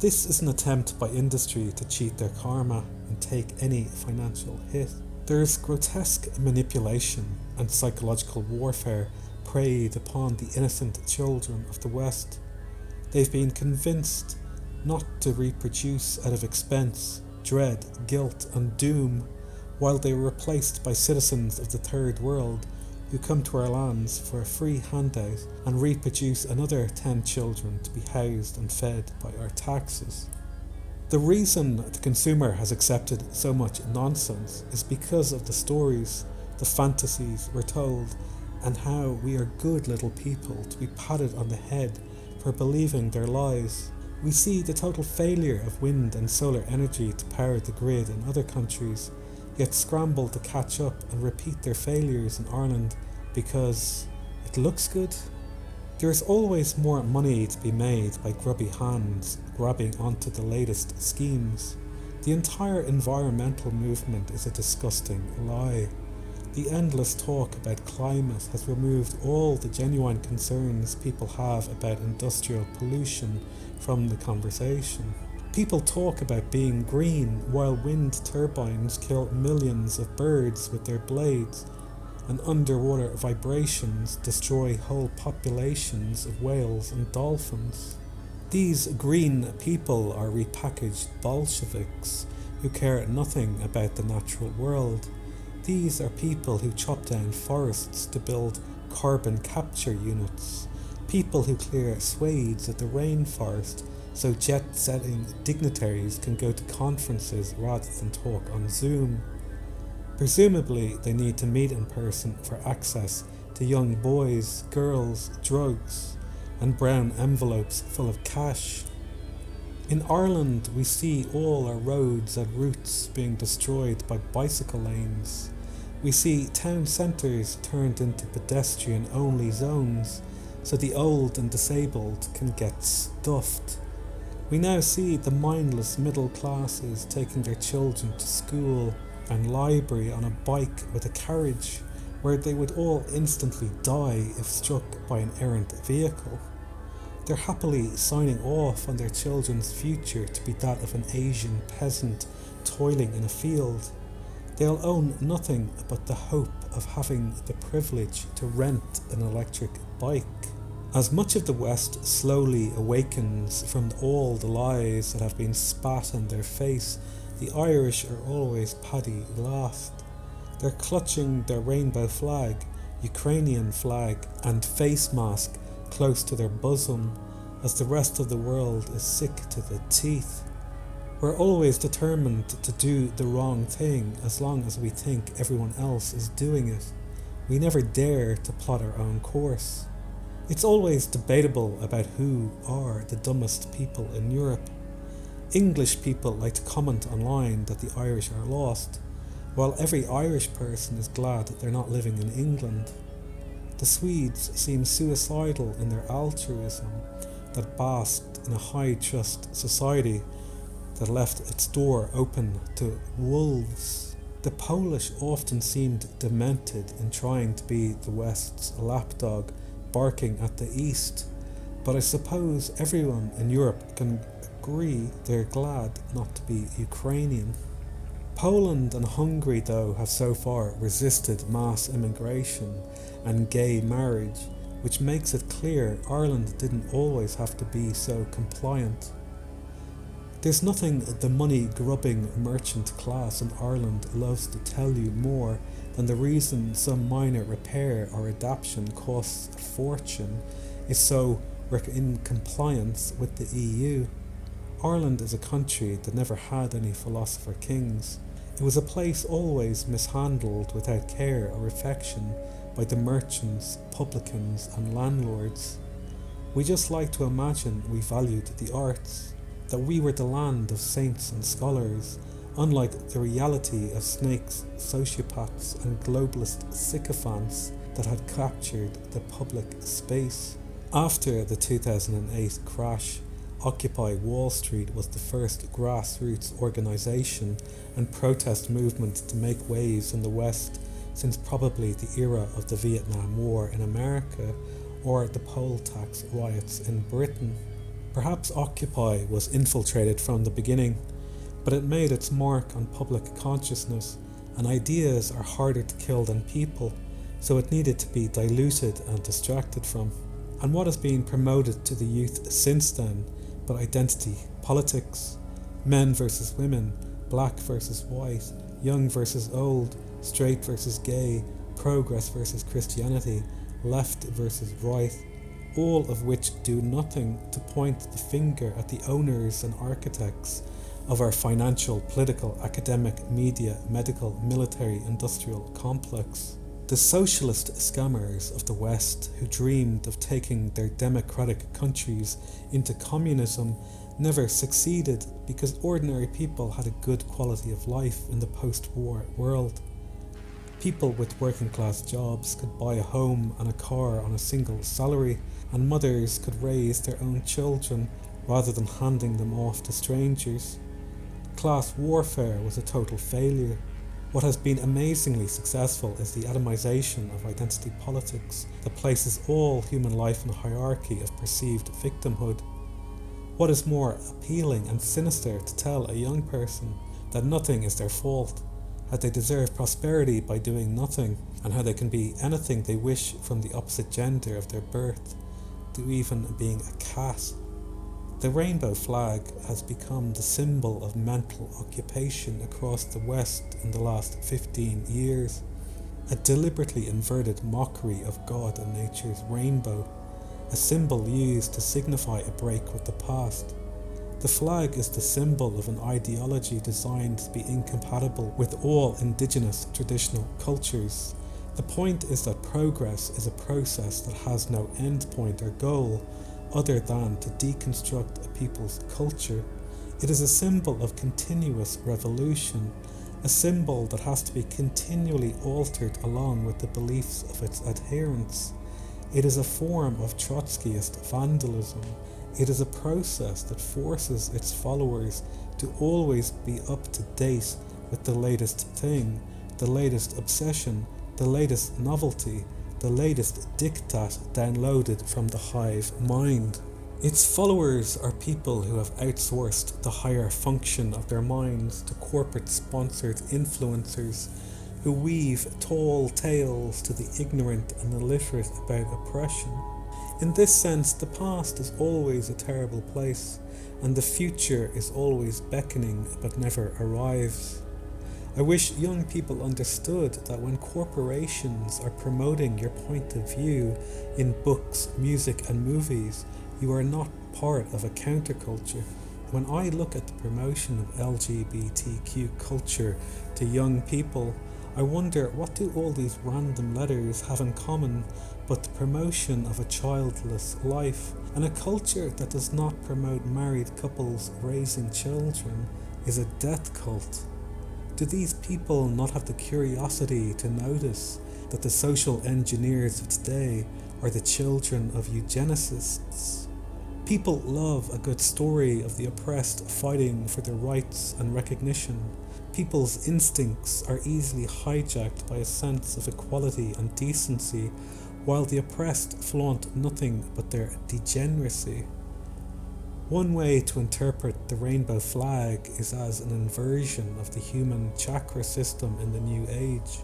S1: This is an attempt by industry to cheat their karma and take any financial hit. There's grotesque manipulation and psychological warfare preyed upon the innocent children of the West. They've been convinced not to reproduce out of expense, dread, guilt and doom, while they were replaced by citizens of the Third World who come to our lands for a free handout and reproduce another 10 children to be housed and fed by our taxes. The reason the consumer has accepted so much nonsense is because of the stories, the fantasies we're told, and how we are good little people to be patted on the head for believing their lies. We see the total failure of wind and solar energy to power the grid in other countries, yet scramble to catch up and repeat their failures in Ireland because it looks good. There is always more money to be made by grubby hands grabbing onto the latest schemes. The entire environmental movement is a disgusting lie. The endless talk about climate has removed all the genuine concerns people have about industrial pollution from the conversation. People talk about being green while wind turbines kill millions of birds with their blades, and underwater vibrations destroy whole populations of whales and dolphins. These green people are repackaged Bolsheviks who care nothing about the natural world. These are people who chop down forests to build carbon capture units, people who clear swathes of the rainforest so jet-setting dignitaries can go to conferences rather than talk on Zoom. Presumably, they need to meet in person for access to young boys, girls, drugs, and brown envelopes full of cash. In Ireland, we see all our roads and routes being destroyed by bicycle lanes. We see town centres turned into pedestrian-only zones so the old and disabled can get stuffed. We now see the mindless middle classes taking their children to school and library on a bike with a carriage, where they would all instantly die if struck by an errant vehicle. They're happily signing off on their children's future to be that of an Asian peasant toiling in a field. They'll own nothing but the hope of having the privilege to rent an electric bike. As much of the West slowly awakens from all the lies that have been spat in their face, the Irish are always paddy last. They're clutching their rainbow flag, Ukrainian flag, and face mask close to their bosom, as the rest of the world is sick to the teeth. We're always determined to do the wrong thing as long as we think everyone else is doing it. We never dare to plot our own course. It's always debatable about who are the dumbest people in Europe. English people like to comment online that the Irish are lost, while every Irish person is glad they're not living in England. The Swedes seem suicidal in their altruism that basked in a high-trust society that left its door open to wolves. The Polish often seemed demented in trying to be the West's lapdog, barking at the East, but I suppose everyone in Europe can agree they're glad not to be Ukrainian. Poland and Hungary, though, have so far resisted mass immigration and gay marriage, which makes it clear Ireland didn't always have to be so compliant. There's nothing the money-grubbing merchant class in Ireland loves to tell you more than the reason some minor repair or adaptation costs a fortune is so we're in compliance with the EU. Ireland is a country that never had any philosopher kings. It was a place always mishandled without care or affection by the merchants, publicans and landlords. We just like to imagine we valued the arts, that we were the land of saints and scholars, unlike the reality of snakes, sociopaths and globalist sycophants that had captured the public space. After the 2008 crash, Occupy Wall Street was the first grassroots organisation and protest movement to make waves in the West since probably the era of the Vietnam War in America, or the poll tax riots in Britain. Perhaps Occupy was infiltrated from the beginning, but it made its mark on public consciousness, and ideas are harder to kill than people, so it needed to be diluted and distracted from. And what has been promoted to the youth since then but identity politics? Men versus women, black versus white, young versus old, straight versus gay, progress versus Christianity, left versus right, all of which do nothing to point the finger at the owners and architects of our financial, political, academic, media, medical, military, industrial complex. The socialist scammers of the West who dreamed of taking their democratic countries into communism never succeeded because ordinary people had a good quality of life in the post-war world. People with working class jobs could buy a home and a car on a single salary, and mothers could raise their own children rather than handing them off to strangers. Class warfare was a total failure. What has been amazingly successful is the atomization of identity politics that places all human life in a hierarchy of perceived victimhood. What is more appealing and sinister to tell a young person that nothing is their fault, how they deserve prosperity by doing nothing, and how they can be anything they wish from the opposite gender of their birth, to even being a cat. The rainbow flag has become the symbol of mental occupation across the West in the last 15 years, a deliberately inverted mockery of God and nature's rainbow, a symbol used to signify a break with the past. The flag is the symbol of an ideology designed to be incompatible with all indigenous traditional cultures. The point is that progress is a process that has no end point or goal other than to deconstruct a people's culture. It is a symbol of continuous revolution, a symbol that has to be continually altered along with the beliefs of its adherents. It is a form of Trotskyist vandalism. It is a process that forces its followers to always be up to date with the latest thing, the latest obsession, the latest novelty, the latest diktat downloaded from the hive mind. Its followers are people who have outsourced the higher function of their minds to corporate-sponsored influencers who weave tall tales to the ignorant and illiterate about oppression. In this sense, the past is always a terrible place, and the future is always beckoning but never arrives. I wish young people understood that when corporations are promoting your point of view in books, music and movies, you are not part of a counterculture. When I look at the promotion of LGBTQ culture to young people, I wonder, what do all these random letters have in common but the promotion of a childless life? And a culture that does not promote married couples raising children is a death cult. Do these people not have the curiosity to notice that the social engineers of today are the children of eugenicists? People love a good story of the oppressed fighting for their rights and recognition. People's instincts are easily hijacked by a sense of equality and decency, while the oppressed flaunt nothing but their degeneracy. One way to interpret the rainbow flag is as an inversion of the human chakra system in the New Age.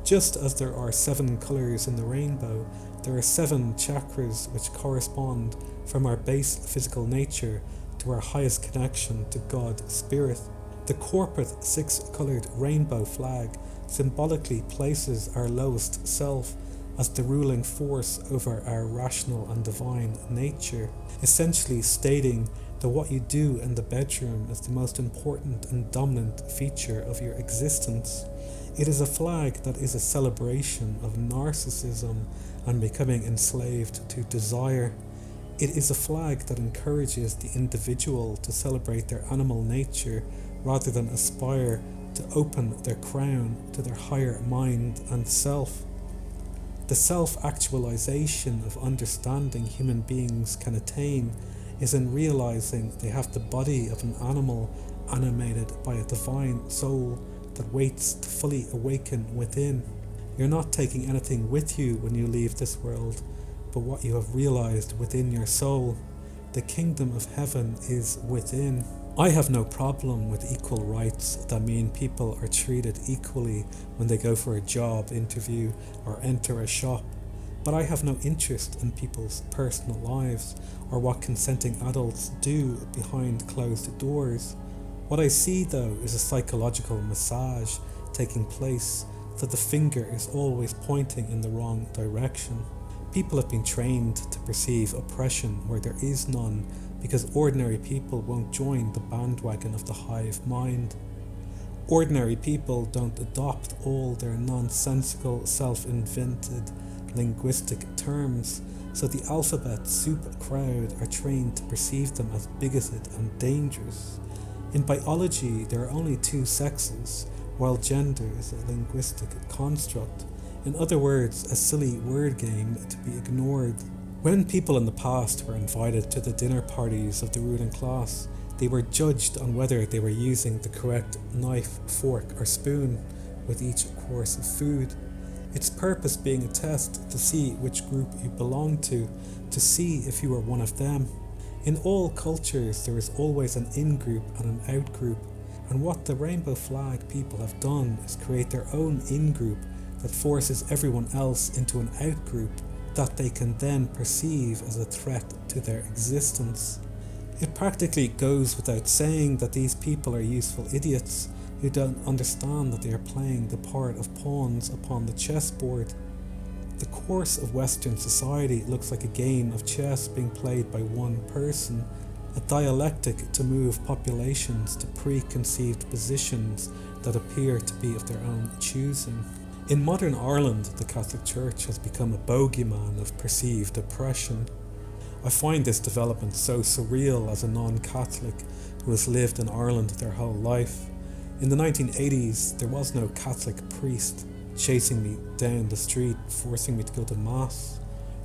S1: Just as there are 7 colours in the rainbow, there are 7 chakras which correspond from our base physical nature to our highest connection to God Spirit. The corporate 6-coloured rainbow flag symbolically places our lowest self as the ruling force over our rational and divine nature, essentially stating that what you do in the bedroom is the most important and dominant feature of your existence. It is a flag that is a celebration of narcissism and becoming enslaved to desire. It is a flag that encourages the individual to celebrate their animal nature rather than aspire to open their crown to their higher mind and self. The self-actualization of understanding human beings can attain is in realizing they have the body of an animal animated by a divine soul that waits to fully awaken within. You're not taking anything with you when you leave this world, but what you have realized within your soul. The kingdom of heaven is within. I have no problem with equal rights that mean people are treated equally when they go for a job interview or enter a shop, but I have no interest in people's personal lives or what consenting adults do behind closed doors. What I see though is a psychological massage taking place, that the finger is always pointing in the wrong direction. People have been trained to perceive oppression where there is none, because ordinary people won't join the bandwagon of the hive mind. Ordinary people don't adopt all their nonsensical, self-invented linguistic terms, so the alphabet soup crowd are trained to perceive them as bigoted and dangerous. In biology, there are only two sexes, while gender is a linguistic construct. In other words, a silly word game to be ignored. When people in the past were invited to the dinner parties of the ruling class, they were judged on whether they were using the correct knife, fork, or spoon with each course of food. Its purpose being a test to see which group you belong to see if you were one of them. In all cultures, there is always an in-group and an out-group, and what the rainbow flag people have done is create their own in-group that forces everyone else into an out-group that they can then perceive as a threat to their existence. It practically goes without saying that these people are useful idiots who don't understand that they are playing the part of pawns upon the chessboard. The course of Western society looks like a game of chess being played by one person, a dialectic to move populations to preconceived positions that appear to be of their own choosing. In modern Ireland, the Catholic Church has become a bogeyman of perceived oppression. I find this development so surreal as a non-Catholic who has lived in Ireland their whole life. In the 1980s, there was no Catholic priest chasing me down the street, forcing me to go to Mass.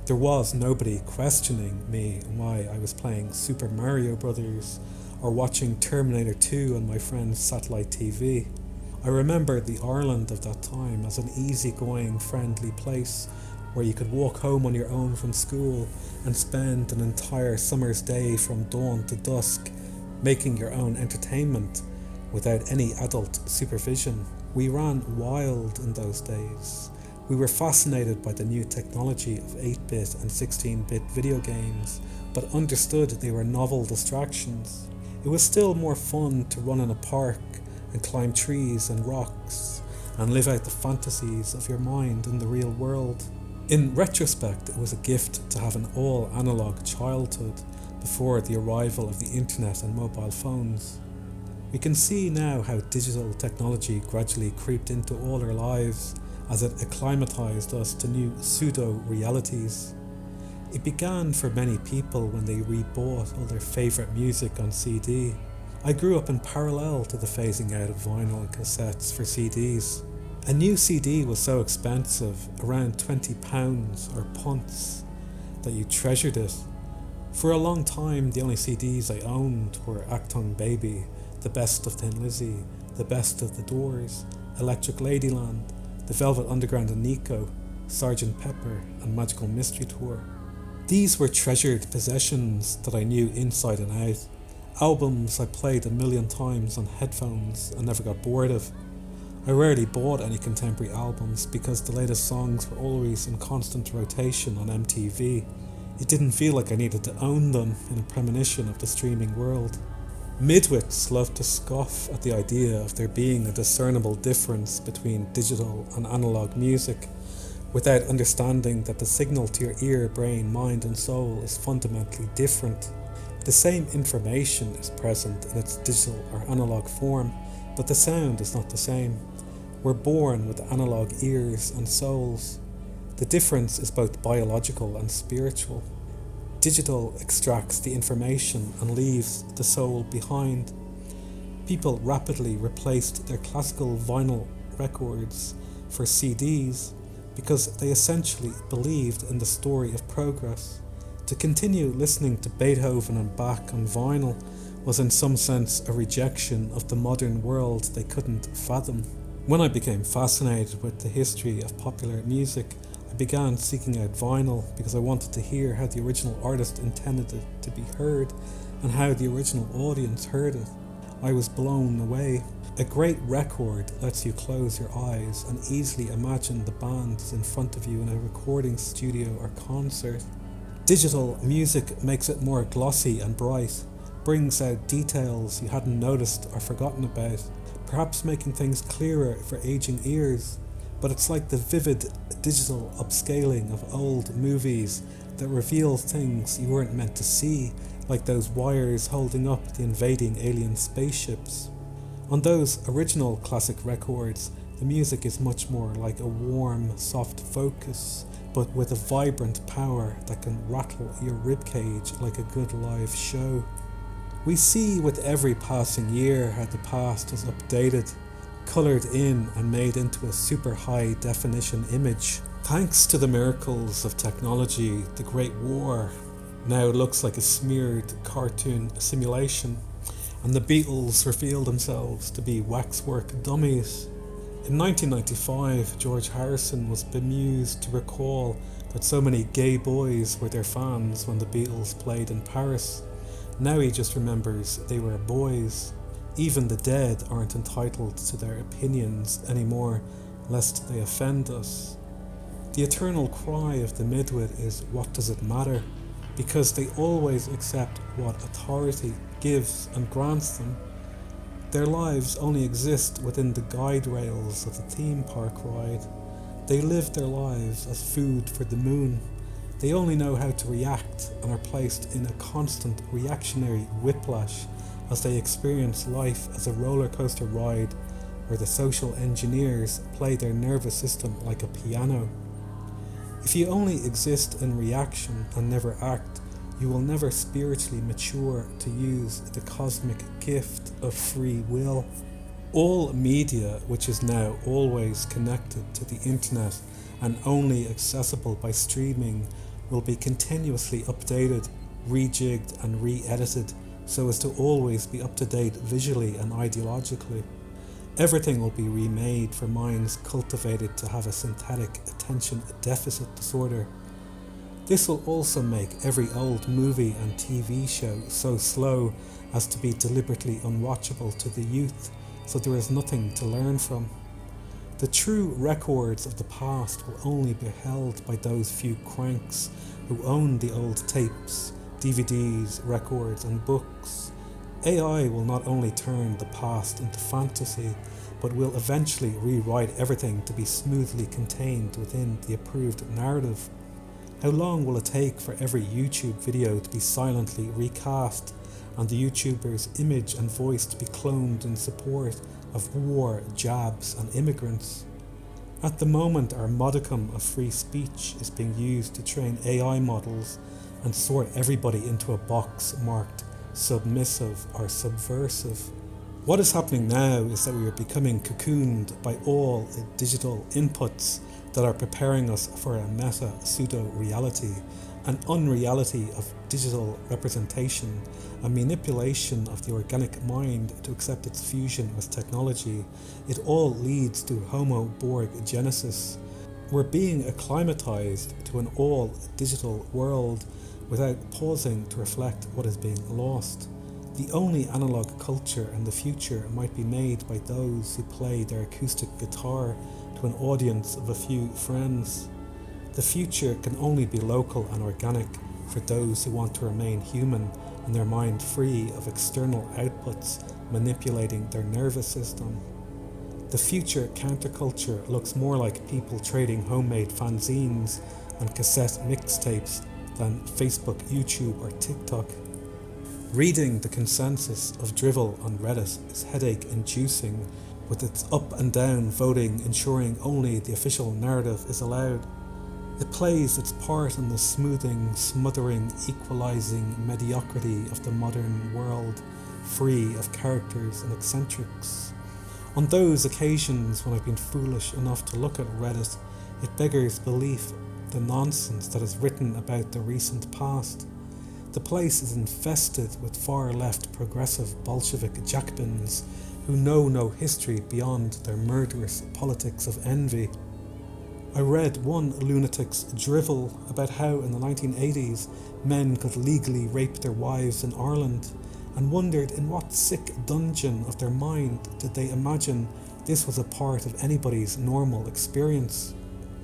S1: There was nobody questioning me why I was playing Super Mario Brothers or watching Terminator 2 on my friend's satellite TV. I remember the Ireland of that time as an easygoing, friendly place where you could walk home on your own from school and spend an entire summer's day from dawn to dusk making your own entertainment without any adult supervision. We ran wild in those days. We were fascinated by the new technology of 8-bit and 16-bit video games, but understood they were novel distractions. It was still more fun to run in a park and climb trees and rocks and live out the fantasies of your mind in the real world. In retrospect, it was a gift to have an all-analog childhood before the arrival of the internet and mobile phones. We can see now how digital technology gradually creeped into all our lives as it acclimatized us to new pseudo-realities. It began for many people when they rebought all their favourite music on CD. I grew up in parallel to the phasing out of vinyl and cassettes for CDs. A new CD was so expensive, around £20 or punts, that you treasured it. For a long time, the only CDs I owned were Achtung Baby, The Best of Thin Lizzy, The Best of the Doors, Electric Ladyland, The Velvet Underground and Nico, Sgt. Pepper and Magical Mystery Tour. These were treasured possessions that I knew inside and out. Albums I played a million times on headphones and never got bored of. I rarely bought any contemporary albums because the latest songs were always in constant rotation on MTV. It didn't feel like I needed to own them in a premonition of the streaming world. Midwits love to scoff at the idea of there being a discernible difference between digital and analog music, without understanding that the signal to your ear, brain, mind and soul is fundamentally different. The same information is present in its digital or analog form, but the sound is not the same. We're born with analog ears and souls. The difference is both biological and spiritual. Digital extracts the information and leaves the soul behind. People rapidly replaced their classical vinyl records for CDs because they essentially believed in the story of progress. To continue listening to Beethoven and Bach on vinyl was in some sense a rejection of the modern world they couldn't fathom. When I became fascinated with the history of popular music, I began seeking out vinyl because I wanted to hear how the original artist intended it to be heard and how the original audience heard it. I was blown away. A great record lets you close your eyes and easily imagine the bands in front of you in a recording studio or concert. Digital music makes it more glossy and bright, brings out details you hadn't noticed or forgotten about, perhaps making things clearer for aging ears. But it's like the vivid digital upscaling of old movies that reveal things you weren't meant to see, like those wires holding up the invading alien spaceships. On those original classic records, the music is much more like a warm, soft focus, but with a vibrant power that can rattle your ribcage like a good live show. We see with every passing year how the past is updated, coloured in and made into a super high definition image. Thanks to the miracles of technology, the Great War now looks like a smeared cartoon simulation, and the Beatles reveal themselves to be waxwork dummies. In 1995, George Harrison was bemused to recall that so many gay boys were their fans when the Beatles played in Paris. Now he just remembers they were boys. Even the dead aren't entitled to their opinions anymore, lest they offend us. The eternal cry of the midwit is, what does it matter? Because they always accept what authority gives and grants them. Their lives only exist within the guide rails of the theme park ride. They live their lives as food for the moon. They only know how to react and are placed in a constant reactionary whiplash as they experience life as a roller coaster ride where the social engineers play their nervous system like a piano. If you only exist in reaction and never act, you will never spiritually mature to use the cosmic gift of free will. All media, which is now always connected to the internet and only accessible by streaming, will be continuously updated, rejigged and re-edited so as to always be up to date visually and ideologically. Everything will be remade for minds cultivated to have a synthetic attention deficit disorder. This will also make every old movie and TV show so slow as to be deliberately unwatchable to the youth, so there is nothing to learn from. The true records of the past will only be held by those few cranks who own the old tapes, DVDs, records and books. AI will not only turn the past into fantasy, but will eventually rewrite everything to be smoothly contained within the approved narrative. How long will it take for every YouTube video to be silently recast and the YouTuber's image and voice to be cloned in support of war, jabs and immigrants? At the moment, our modicum of free speech is being used to train AI models and sort everybody into a box marked submissive or subversive. What is happening now is that we are becoming cocooned by all the digital inputs that are preparing us for a meta pseudo-reality, an unreality of digital representation, a manipulation of the organic mind to accept its fusion with technology. It all leads to Homo Borg genesis. We're being acclimatized to an all-digital world without pausing to reflect what is being lost. The only analog culture in the future might be made by those who play their acoustic guitar to an audience of a few friends. The future can only be local and organic for those who want to remain human and their mind free of external outputs manipulating their nervous system. The future counterculture looks more like people trading homemade fanzines and cassette mixtapes than Facebook, YouTube or TikTok. Reading the consensus of drivel on Reddit is headache-inducing, with its up and down voting ensuring only the official narrative is allowed. It plays its part in the smoothing, smothering, equalizing mediocrity of the modern world, free of characters and eccentrics. On those occasions when I've been foolish enough to look at Reddit, it beggars belief the nonsense that is written about the recent past. The place is infested with far-left progressive Bolshevik jackbins who know no history beyond their murderous politics of envy. I read one lunatic's drivel about how in the 1980s men could legally rape their wives in Ireland, and wondered in what sick dungeon of their mind did they imagine this was a part of anybody's normal experience.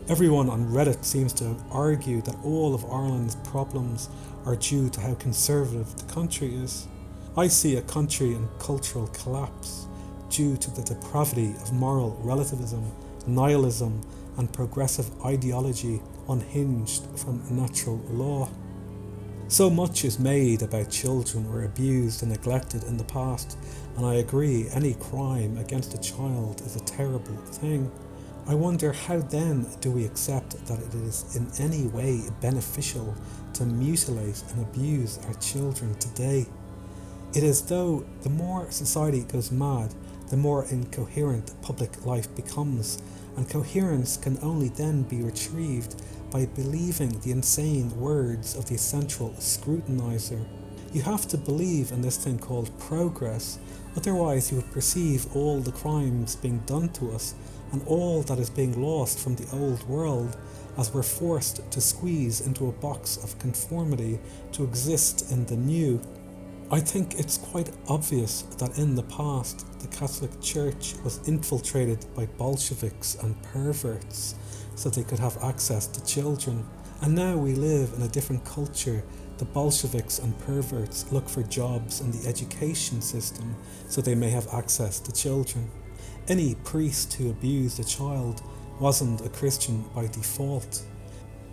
S1: Everyone on Reddit seems to argue that all of Ireland's problems are due to how conservative the country is. I see a country in cultural collapse due to the depravity of moral relativism, nihilism, and progressive ideology unhinged from natural law. So much is made about children were abused and neglected in the past, and I agree any crime against a child is a terrible thing. I wonder how then do we accept that it is in any way beneficial to mutilate and abuse our children today? It is as though the more society goes mad, the more incoherent public life becomes, and coherence can only then be retrieved by believing the insane words of the essential scrutinizer. You have to believe in this thing called progress, otherwise you would perceive all the crimes being done to us and all that is being lost from the old world as we're forced to squeeze into a box of conformity to exist in the new. I think it's quite obvious that in the past the Catholic Church was infiltrated by Bolsheviks and perverts so they could have access to children, and now we live in a different culture. The Bolsheviks and perverts look for jobs in the education system so they may have access to children. Any priest who abused a child wasn't a Christian by default.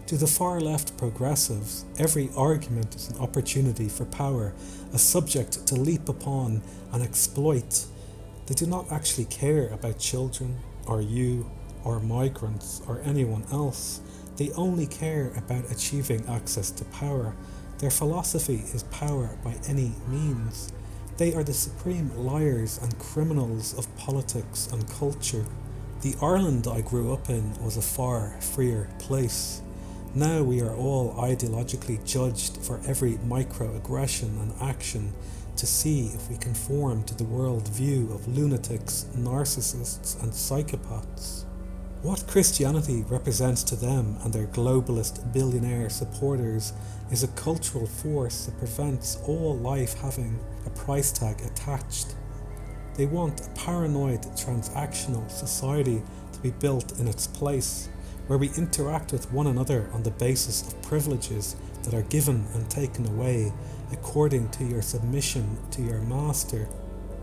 S1: To the far left progressives, every argument is an opportunity for power, a subject to leap upon and exploit. They do not actually care about children, or you, or migrants, or anyone else. They only care about achieving access to power. Their philosophy is power by any means. They are the supreme liars and criminals of politics and culture. The Ireland I grew up in was a far freer place. Now we are all ideologically judged for every microaggression and action to see if we conform to the world view of lunatics, narcissists and psychopaths. What Christianity represents to them and their globalist billionaire supporters is a cultural force that prevents all life having a price tag attached. They want a paranoid transactional society to be built in its place, where we interact with one another on the basis of privileges that are given and taken away according to your submission to your master.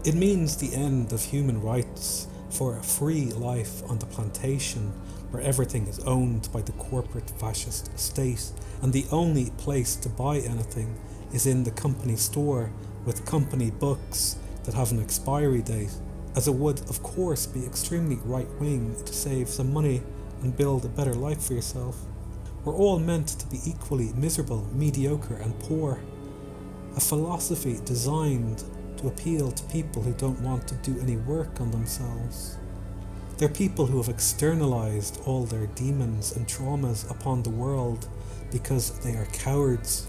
S1: It means the end of human rights for a free life on the plantation, where everything is owned by the corporate fascist state, and the only place to buy anything is in the company store with company books that have an expiry date, as it would of course be extremely right-wing to save some money and build a better life for yourself. We're all meant to be equally miserable, mediocre and poor. A philosophy designed to appeal to people who don't want to do any work on themselves. They're people who have externalized all their demons and traumas upon the world because they are cowards.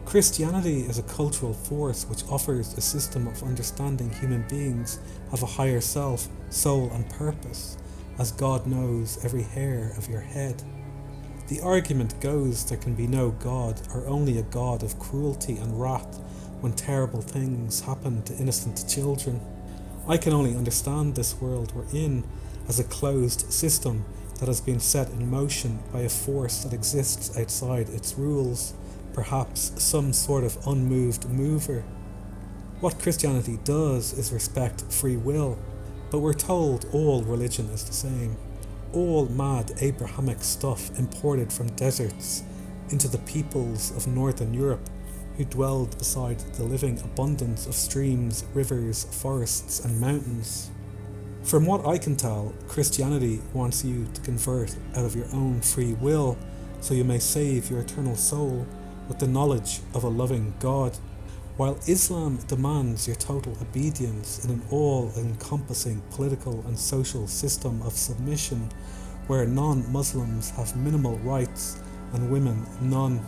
S1: Christianity is a cultural force which offers a system of understanding human beings have a higher self, soul and purpose, as God knows every hair of your head. The argument goes there can be no God, or only a God of cruelty and wrath when terrible things happen to innocent children. I can only understand this world we're in as a closed system that has been set in motion by a force that exists outside its rules, perhaps some sort of unmoved mover. What Christianity does is respect free will, but we're told all religion is the same. All mad Abrahamic stuff imported from deserts into the peoples of Northern Europe who dwelled beside the living abundance of streams, rivers, forests and mountains. From what I can tell, Christianity wants you to convert out of your own free will so you may save your eternal soul with the knowledge of a loving God, while Islam demands your total obedience in an all-encompassing political and social system of submission where non-Muslims have minimal rights and women none.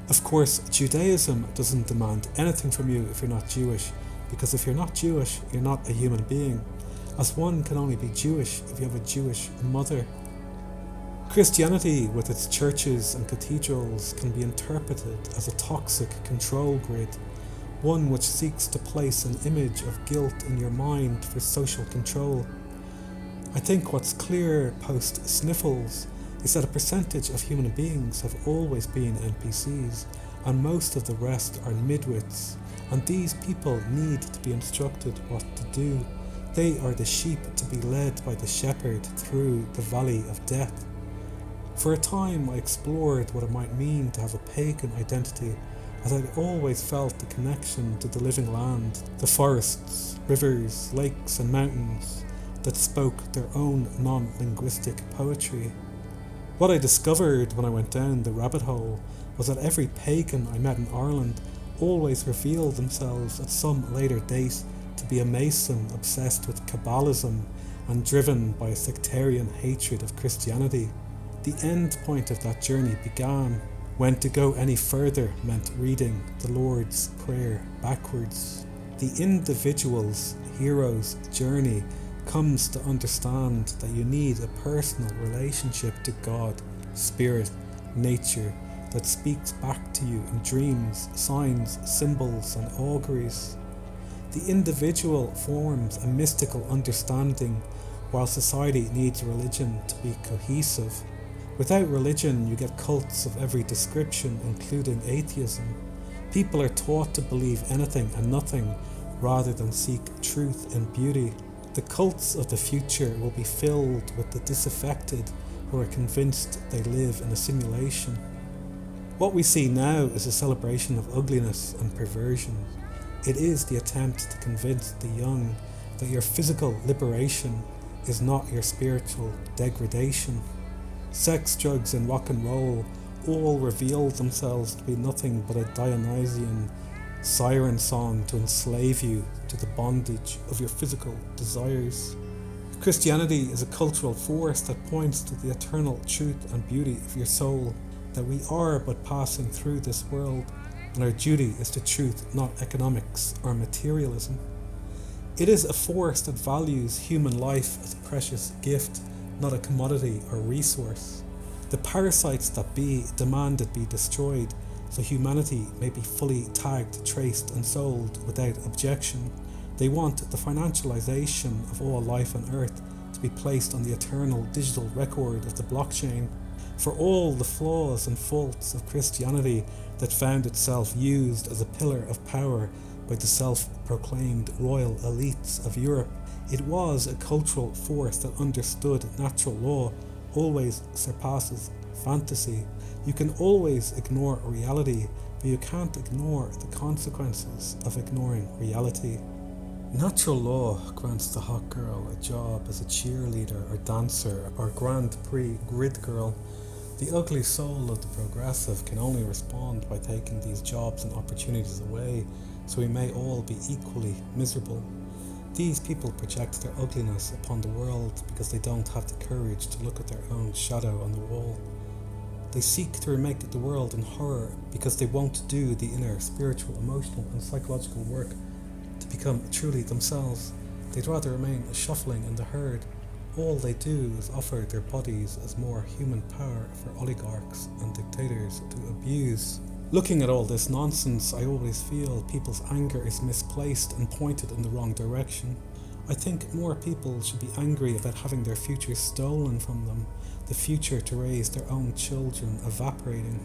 S1: Of course, Judaism doesn't demand anything from you if you're not Jewish, because if you're not Jewish, you're not a human being, as one can only be Jewish if you have a Jewish mother. Christianity, with its churches and cathedrals, can be interpreted as a toxic control grid, one which seeks to place an image of guilt in your mind for social control. I think what's clear post-Sniffles is that a percentage of human beings have always been NPCs, and most of the rest are midwits, and these people need to be instructed what to do. They are the sheep to be led by the shepherd through the valley of death. For a time I explored what it might mean to have a pagan identity, as I'd always felt the connection to the living land, the forests, rivers, lakes and mountains that spoke their own non-linguistic poetry. What I discovered when I went down the rabbit hole was that every pagan I met in Ireland always revealed themselves at some later date to be a Mason obsessed with Kabbalism and driven by a sectarian hatred of Christianity. The end point of that journey began when to go any further meant reading the Lord's Prayer backwards. The individual's hero's journey comes to understand that you need a personal relationship to God, spirit, nature that speaks back to you in dreams, signs, symbols and auguries. The individual forms a mystical understanding while society needs religion to be cohesive. Without religion, you get cults of every description, including atheism. People are taught to believe anything and nothing rather than seek truth and beauty. The cults of the future will be filled with the disaffected who are convinced they live in a simulation. What we see now is a celebration of ugliness and perversion. It is the attempt to convince the young that your physical liberation is not your spiritual degradation. Sex, drugs and rock and roll all reveal themselves to be nothing but a Dionysian siren song to enslave you to the bondage of your physical desires. Christianity is a cultural force that points to the eternal truth and beauty of your soul, that we are but passing through this world, and our duty is to truth, not economics or materialism. It is a force that values human life as a precious gift, not a commodity or resource. The parasites that be demand it be destroyed, so humanity may be fully tagged, traced and sold without objection. They want the financialization of all life on Earth to be placed on the eternal digital record of the blockchain. For all the flaws and faults of Christianity that found itself used as a pillar of power by the self-proclaimed royal elites of Europe, it was a cultural force that understood natural law always surpasses fantasy. You can always ignore reality, but you can't ignore the consequences of ignoring reality. Natural law grants the hot girl a job as a cheerleader or dancer or Grand Prix grid girl. The ugly soul of the progressive can only respond by taking these jobs and opportunities away, so we may all be equally miserable. These people project their ugliness upon the world because they don't have the courage to look at their own shadow on the wall. They seek to remake the world in horror because they won't do the inner spiritual, emotional and psychological work to become truly themselves. They'd rather remain shuffling in the herd. All they do is offer their bodies as more human power for oligarchs and dictators to abuse. Looking at all this nonsense, I always feel people's anger is misplaced and pointed in the wrong direction. I think more people should be angry about having their future stolen from them, the future to raise their own children evaporating.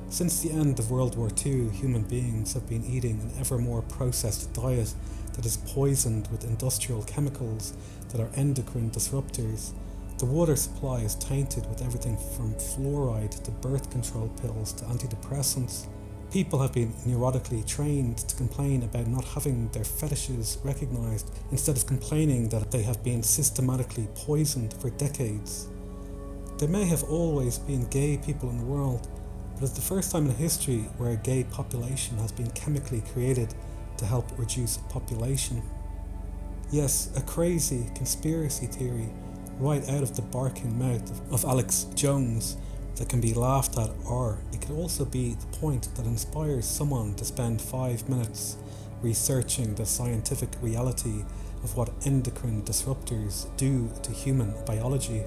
S1: Since the end of World War II, human beings have been eating an ever more processed diet that is poisoned with industrial chemicals that are endocrine disruptors. The water supply is tainted with everything from fluoride to birth control pills to antidepressants. People have been neurotically trained to complain about not having their fetishes recognised instead of complaining that they have been systematically poisoned for decades. There may have always been gay people in the world, but it's the first time in history where a gay population has been chemically created to help reduce population. Yes, a crazy conspiracy theory right out of the barking mouth of Alex Jones that can be laughed at, or it could also be the point that inspires someone to spend 5 minutes researching the scientific reality of what endocrine disruptors do to human biology.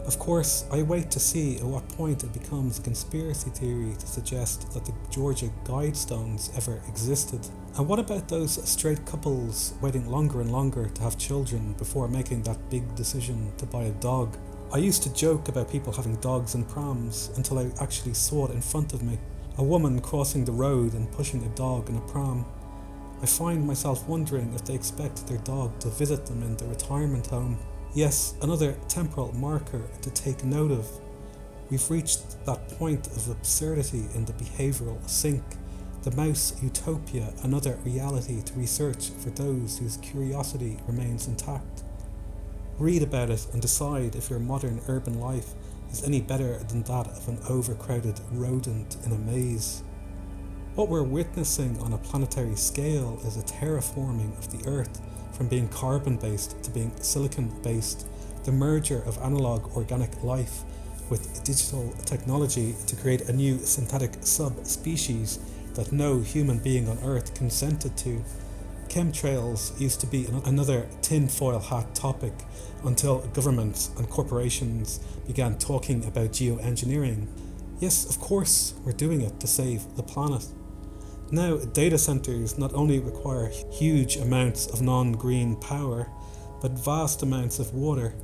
S1: Of course, I wait to see at what point it becomes a conspiracy theory to suggest that the Georgia Guidestones ever existed. And what about those straight couples waiting longer and longer to have children before making that big decision to buy a dog? I used to joke about people having dogs in prams until I actually saw it in front of me. A woman crossing the road and pushing a dog in a pram. I find myself wondering if they expect their dog to visit them in the retirement home. Yes, another temporal marker to take note of. We've reached that point of absurdity in the behavioural sink. The mouse utopia, another reality to research for those whose curiosity remains intact. Read about it and decide if your modern urban life is any better than that of an overcrowded rodent in a maze. What we're witnessing on a planetary scale is a terraforming of the Earth, from being carbon-based to being silicon-based, the merger of analog organic life with digital technology to create a new synthetic subspecies that no human being on Earth consented to. Chemtrails used to be another tinfoil hat topic until governments and corporations began talking about geoengineering. Yes, of course, we're doing it to save the planet. Now, data centers not only require huge amounts of non-green power, but vast amounts of water.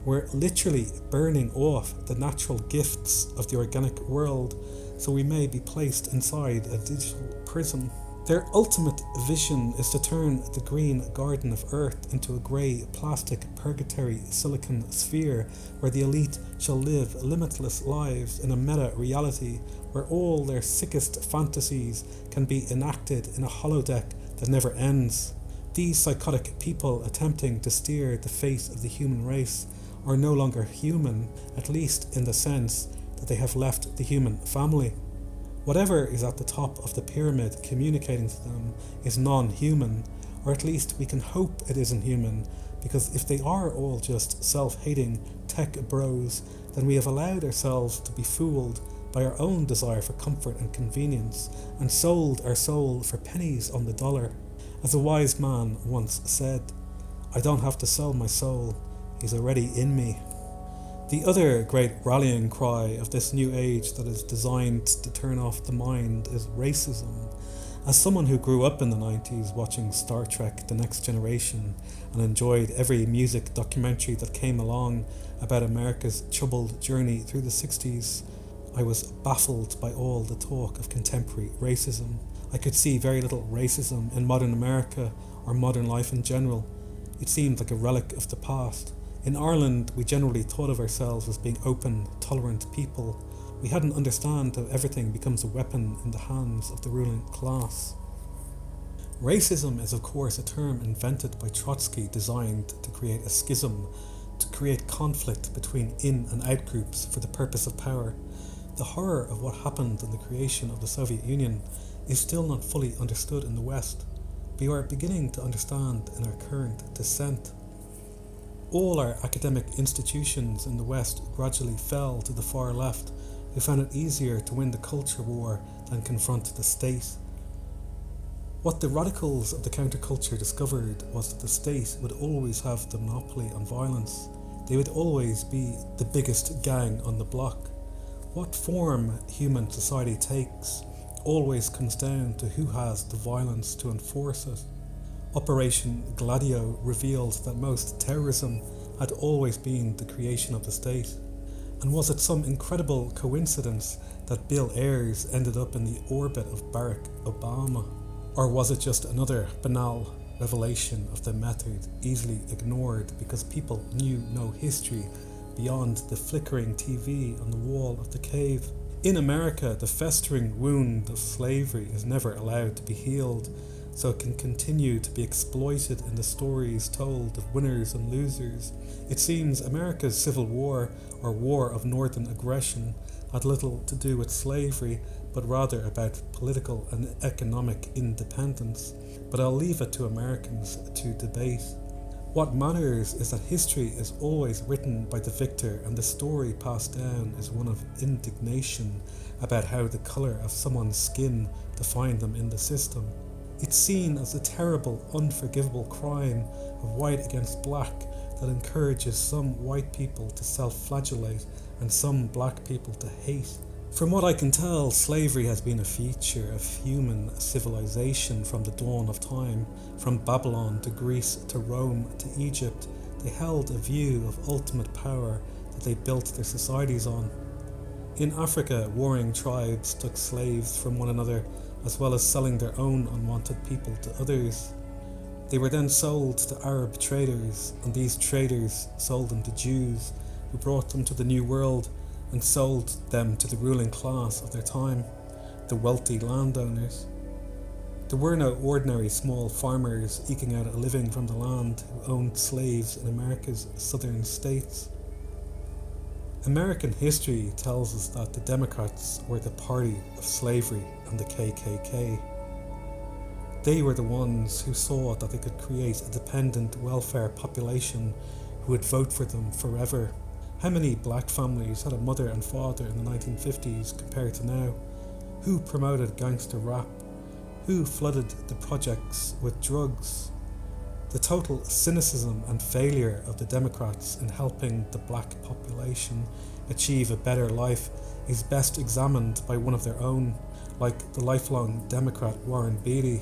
S1: We're literally burning off the natural gifts of the organic world, so we may be placed inside a digital prison. Their ultimate vision is to turn the green garden of Earth into a grey plastic purgatory silicon sphere where the elite shall live limitless lives in a meta-reality where all their sickest fantasies can be enacted in a holodeck that never ends. These psychotic people attempting to steer the fate of the human race are no longer human, at least in the sense that they have left the human family. Whatever is at the top of the pyramid communicating to them is non-human, or at least we can hope it isn't human, because if they are all just self-hating tech bros, then we have allowed ourselves to be fooled by our own desire for comfort and convenience, and sold our soul for pennies on the dollar. As a wise man once said, "I don't have to sell my soul, he's already in me." The other great rallying cry of this new age that is designed to turn off the mind is racism. As someone who grew up in the 90s watching Star Trek The Next Generation and enjoyed every music documentary that came along about America's troubled journey through the 60s, I was baffled by all the talk of contemporary racism. I could see very little racism in modern America or modern life in general. It seemed like a relic of the past. In Ireland, we generally thought of ourselves as being open, tolerant people. We hadn't understood how everything becomes a weapon in the hands of the ruling class. Racism is of course a term invented by Trotsky designed to create a schism, to create conflict between in and out groups for the purpose of power. The horror of what happened in the creation of the Soviet Union is still not fully understood in the West. We are beginning to understand in our current descent. All our academic institutions in the West gradually fell to the far left, who found it easier to win the culture war than confront the state. What the radicals of the counterculture discovered was that the state would always have the monopoly on violence. They would always be the biggest gang on the block. What form human society takes always comes down to who has the violence to enforce it. Operation Gladio revealed that most terrorism had always been the creation of the state. And was it some incredible coincidence that Bill Ayers ended up in the orbit of Barack Obama? Or was it just another banal revelation of the method easily ignored because people knew no history beyond the flickering TV on the wall of the cave? In America, the festering wound of slavery is never allowed to be healed, so it can continue to be exploited in the stories told of winners and losers. It seems America's Civil War, or War of Northern Aggression, had little to do with slavery, but rather about political and economic independence. But I'll leave it to Americans to debate. What matters is that history is always written by the victor, and the story passed down is one of indignation about how the colour of someone's skin defined them in the system. It's seen as a terrible, unforgivable crime of white against black, that encourages some white people to self-flagellate and some black people to hate. From what I can tell, slavery has been a feature of human civilization from the dawn of time. From Babylon to Greece to Rome to Egypt, they held a view of ultimate power that they built their societies on. In Africa, warring tribes took slaves from one another, as well as selling their own unwanted people to others. They were then sold to Arab traders, and these traders sold them to Jews, who brought them to the New World and sold them to the ruling class of their time, the wealthy landowners. There were no ordinary small farmers eking out a living from the land who owned slaves in America's southern states. American history tells us that the Democrats were the party of slavery and the KKK. They were the ones who saw that they could create a dependent welfare population who would vote for them forever. How many black families had a mother and father in the 1950s compared to now? Who promoted gangster rap? Who flooded the projects with drugs? The total cynicism and failure of the Democrats in helping the black population achieve a better life is best examined by one of their own, like the lifelong Democrat Warren Beatty,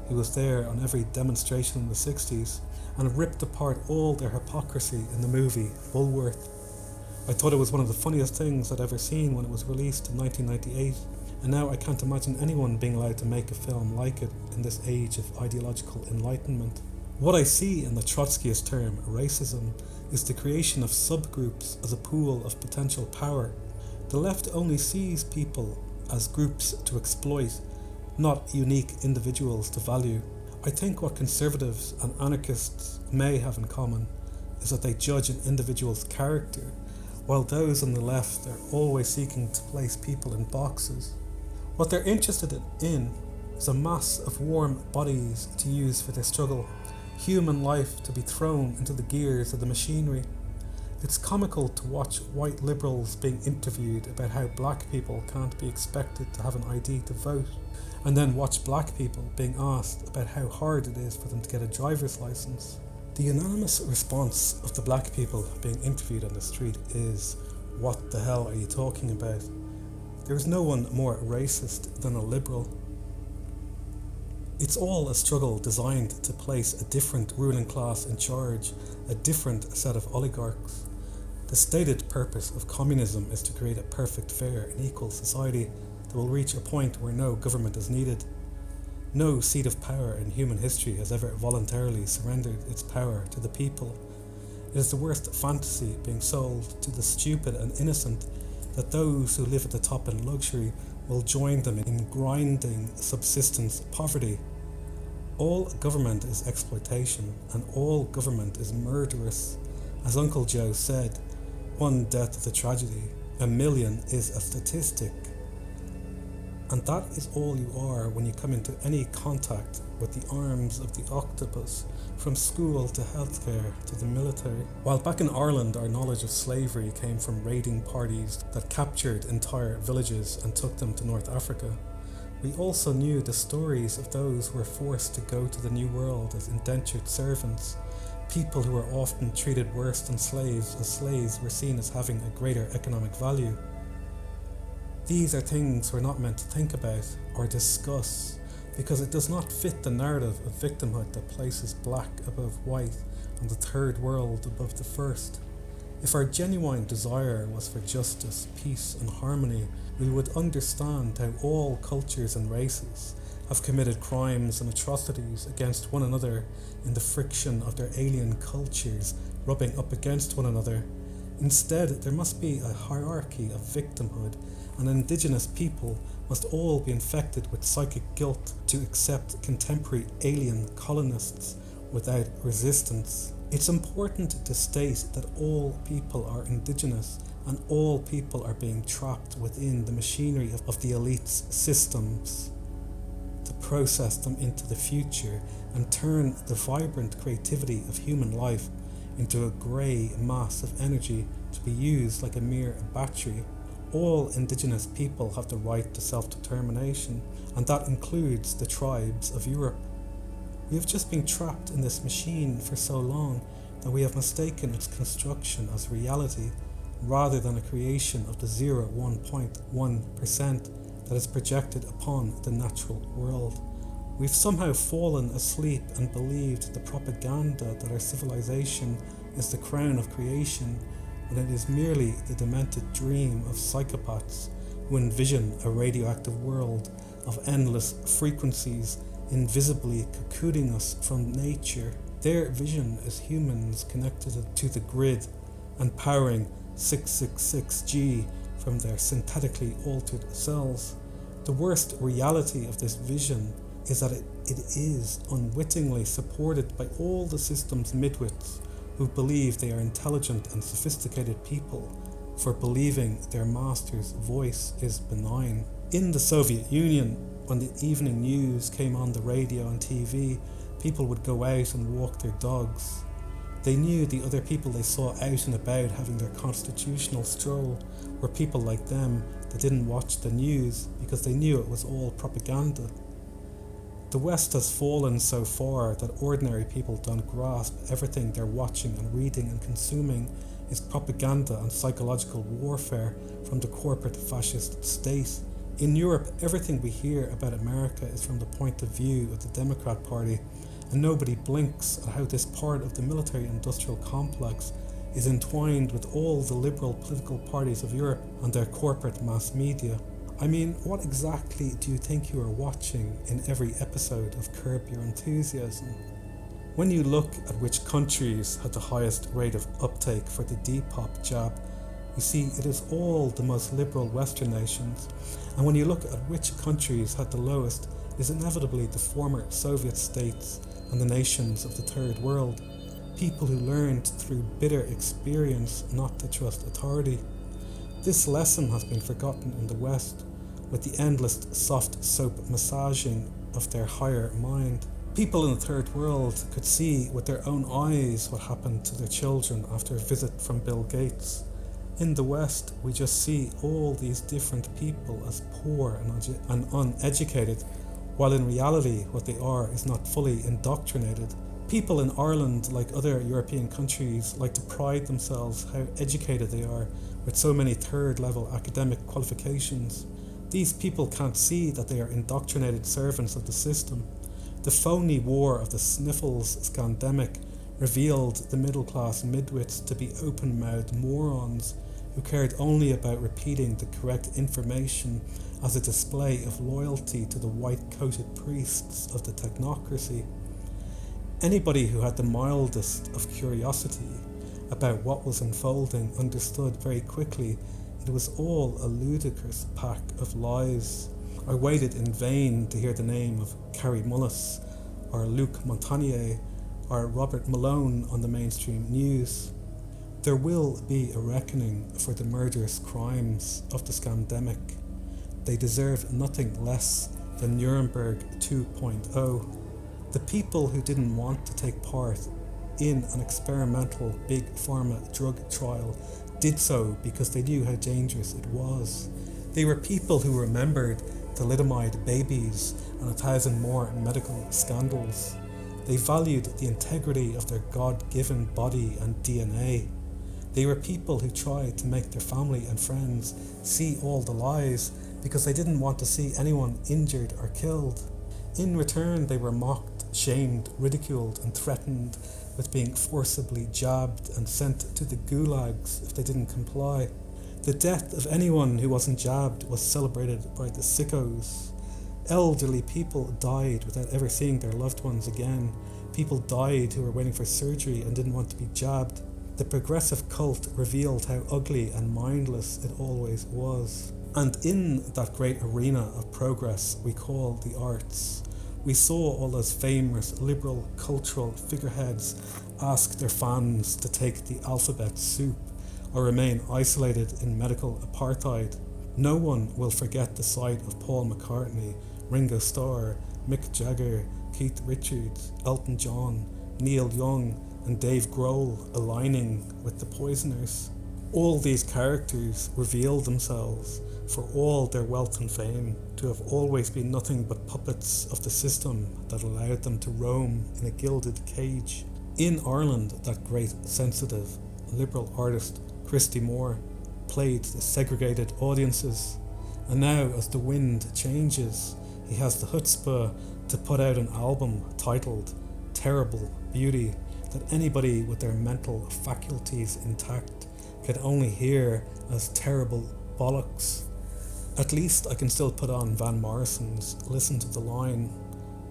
S1: who was there on every demonstration in the 60s and ripped apart all their hypocrisy in the movie Bulworth. I thought it was one of the funniest things I'd ever seen when it was released in 1998, and now I can't imagine anyone being allowed to make a film like it in this age of ideological enlightenment. What I see in the Trotskyist term racism is the creation of subgroups as a pool of potential power. The left only sees people as groups to exploit, not unique individuals to value. I think what conservatives and anarchists may have in common is that they judge an individual's character, while those on the left are always seeking to place people in boxes. What they're interested in is a mass of warm bodies to use for their struggle, human life to be thrown into the gears of the machinery. It's comical to watch white liberals being interviewed about how black people can't be expected to have an ID to vote, and then watch black people being asked about how hard it is for them to get a driver's license. The unanimous response of the black people being interviewed on the street is, "What the hell are you talking about?" There is no one more racist than a liberal. It's all a struggle designed to place a different ruling class in charge, a different set of oligarchs. The stated purpose of communism is to create a perfect, fair and equal society that will reach a point where no government is needed. No seat of power in human history has ever voluntarily surrendered its power to the people. It is the worst fantasy being sold to the stupid and innocent that those who live at the top in luxury will join them in grinding subsistence poverty. All government is exploitation, and all government is murderous. As Uncle Joe said, one death is a tragedy, a million is a statistic. And that is all you are when you come into any contact with the arms of the octopus, from school to healthcare to the military. While back in Ireland our knowledge of slavery came from raiding parties that captured entire villages and took them to North Africa, we also knew the stories of those who were forced to go to the New World as indentured servants, people who were often treated worse than slaves, as slaves were seen as having a greater economic value. These are things we're not meant to think about or discuss, because it does not fit the narrative of victimhood that places black above white and the third world above the first. If our genuine desire was for justice, peace and harmony, we would understand how all cultures and races have committed crimes and atrocities against one another in the friction of their alien cultures rubbing up against one another. Instead, there must be a hierarchy of victimhood, and indigenous people must all be infected with psychic guilt to accept contemporary alien colonists without resistance. It's important to state that all people are indigenous, and all people are being trapped within the machinery of the elite's systems to process them into the future and turn the vibrant creativity of human life into a grey mass of energy to be used like a mere battery. All indigenous people have the right to self-determination, and that includes the tribes of Europe. We have just been trapped in this machine for so long that we have mistaken its construction as reality rather than a creation of the 0.1% that is projected upon the natural world. We've somehow fallen asleep and believed the propaganda that our civilization is the crown of creation, when it is merely the demented dream of psychopaths who envision a radioactive world of endless frequencies invisibly cocooning us from nature. Their vision is humans connected to the grid and powering 666G from their synthetically altered cells. The worst reality of this vision is that it is unwittingly supported by all the system's midwits who believe they are intelligent and sophisticated people for believing their master's voice is benign. In the Soviet Union, when the evening news came on the radio and TV, people would go out and walk their dogs. They knew the other people they saw out and about having their constitutional stroll were people like them that didn't watch the news because they knew it was all propaganda. The West has fallen so far that ordinary people don't grasp everything they're watching and reading and consuming is propaganda and psychological warfare from the corporate fascist state. In Europe, everything we hear about America is from the point of view of the Democrat Party, and nobody blinks at how this part of the military-industrial complex is entwined with all the liberal political parties of Europe and their corporate mass media. I mean, what exactly do you think you are watching in every episode of Curb Your Enthusiasm? When you look at which countries had the highest rate of uptake for the Depop jab, you see it is all the most liberal Western nations, and when you look at which countries had the lowest, it is inevitably the former Soviet states and the nations of the Third World, people who learned through bitter experience not to trust authority. This lesson has been forgotten in the West, with the endless soft soap massaging of their higher mind. People in the Third World could see with their own eyes what happened to their children after a visit from Bill Gates. In the West, we just see all these different people as poor and uneducated, while in reality what they are is not fully indoctrinated. People in Ireland, like other European countries, like to pride themselves how educated they are with so many third-level academic qualifications. These people can't see that they are indoctrinated servants of the system. The phony war of the sniffles scandemic revealed the middle-class midwits to be open-mouthed morons who cared only about repeating the correct information as a display of loyalty to the white-coated priests of the technocracy. Anybody who had the mildest of curiosity about what was unfolding understood very quickly it was all a ludicrous pack of lies. I waited in vain to hear the name of Carrie Mullis or Luc Montagnier or Robert Malone on the mainstream news. There will be a reckoning for the murderous crimes of the scandemic. They deserve nothing less than Nuremberg 2.0. The people who didn't want to take part in an experimental big pharma drug trial did so because they knew how dangerous it was. They were people who remembered thalidomide babies and 1,000 more medical scandals. They valued the integrity of their God-given body and DNA. They were people who tried to make their family and friends see all the lies because they didn't want to see anyone injured or killed. In return, they were mocked, shamed, ridiculed and threatened with being forcibly jabbed and sent to the gulags if they didn't comply. The death of anyone who wasn't jabbed was celebrated by the sickos. Elderly people died without ever seeing their loved ones again. People died who were waiting for surgery and didn't want to be jabbed. The progressive cult revealed how ugly and mindless it always was. And in that great arena of progress we call the arts, we saw all those famous liberal cultural figureheads ask their fans to take the alphabet soup or remain isolated in medical apartheid. No one will forget the sight of Paul McCartney, Ringo Starr, Mick Jagger, Keith Richards, Elton John, Neil Young and Dave Grohl aligning with the Poisoners. All these characters revealed themselves, for all their wealth and fame, to have always been nothing but puppets of the system that allowed them to roam in a gilded cage. In Ireland, that great, sensitive, liberal artist, Christy Moore, played the segregated audiences, and now as the wind changes, he has the chutzpah to put out an album titled Terrible Beauty that anybody with their mental faculties intact can only hear as terrible bollocks. At least I can still put on Van Morrison's Listen to the Line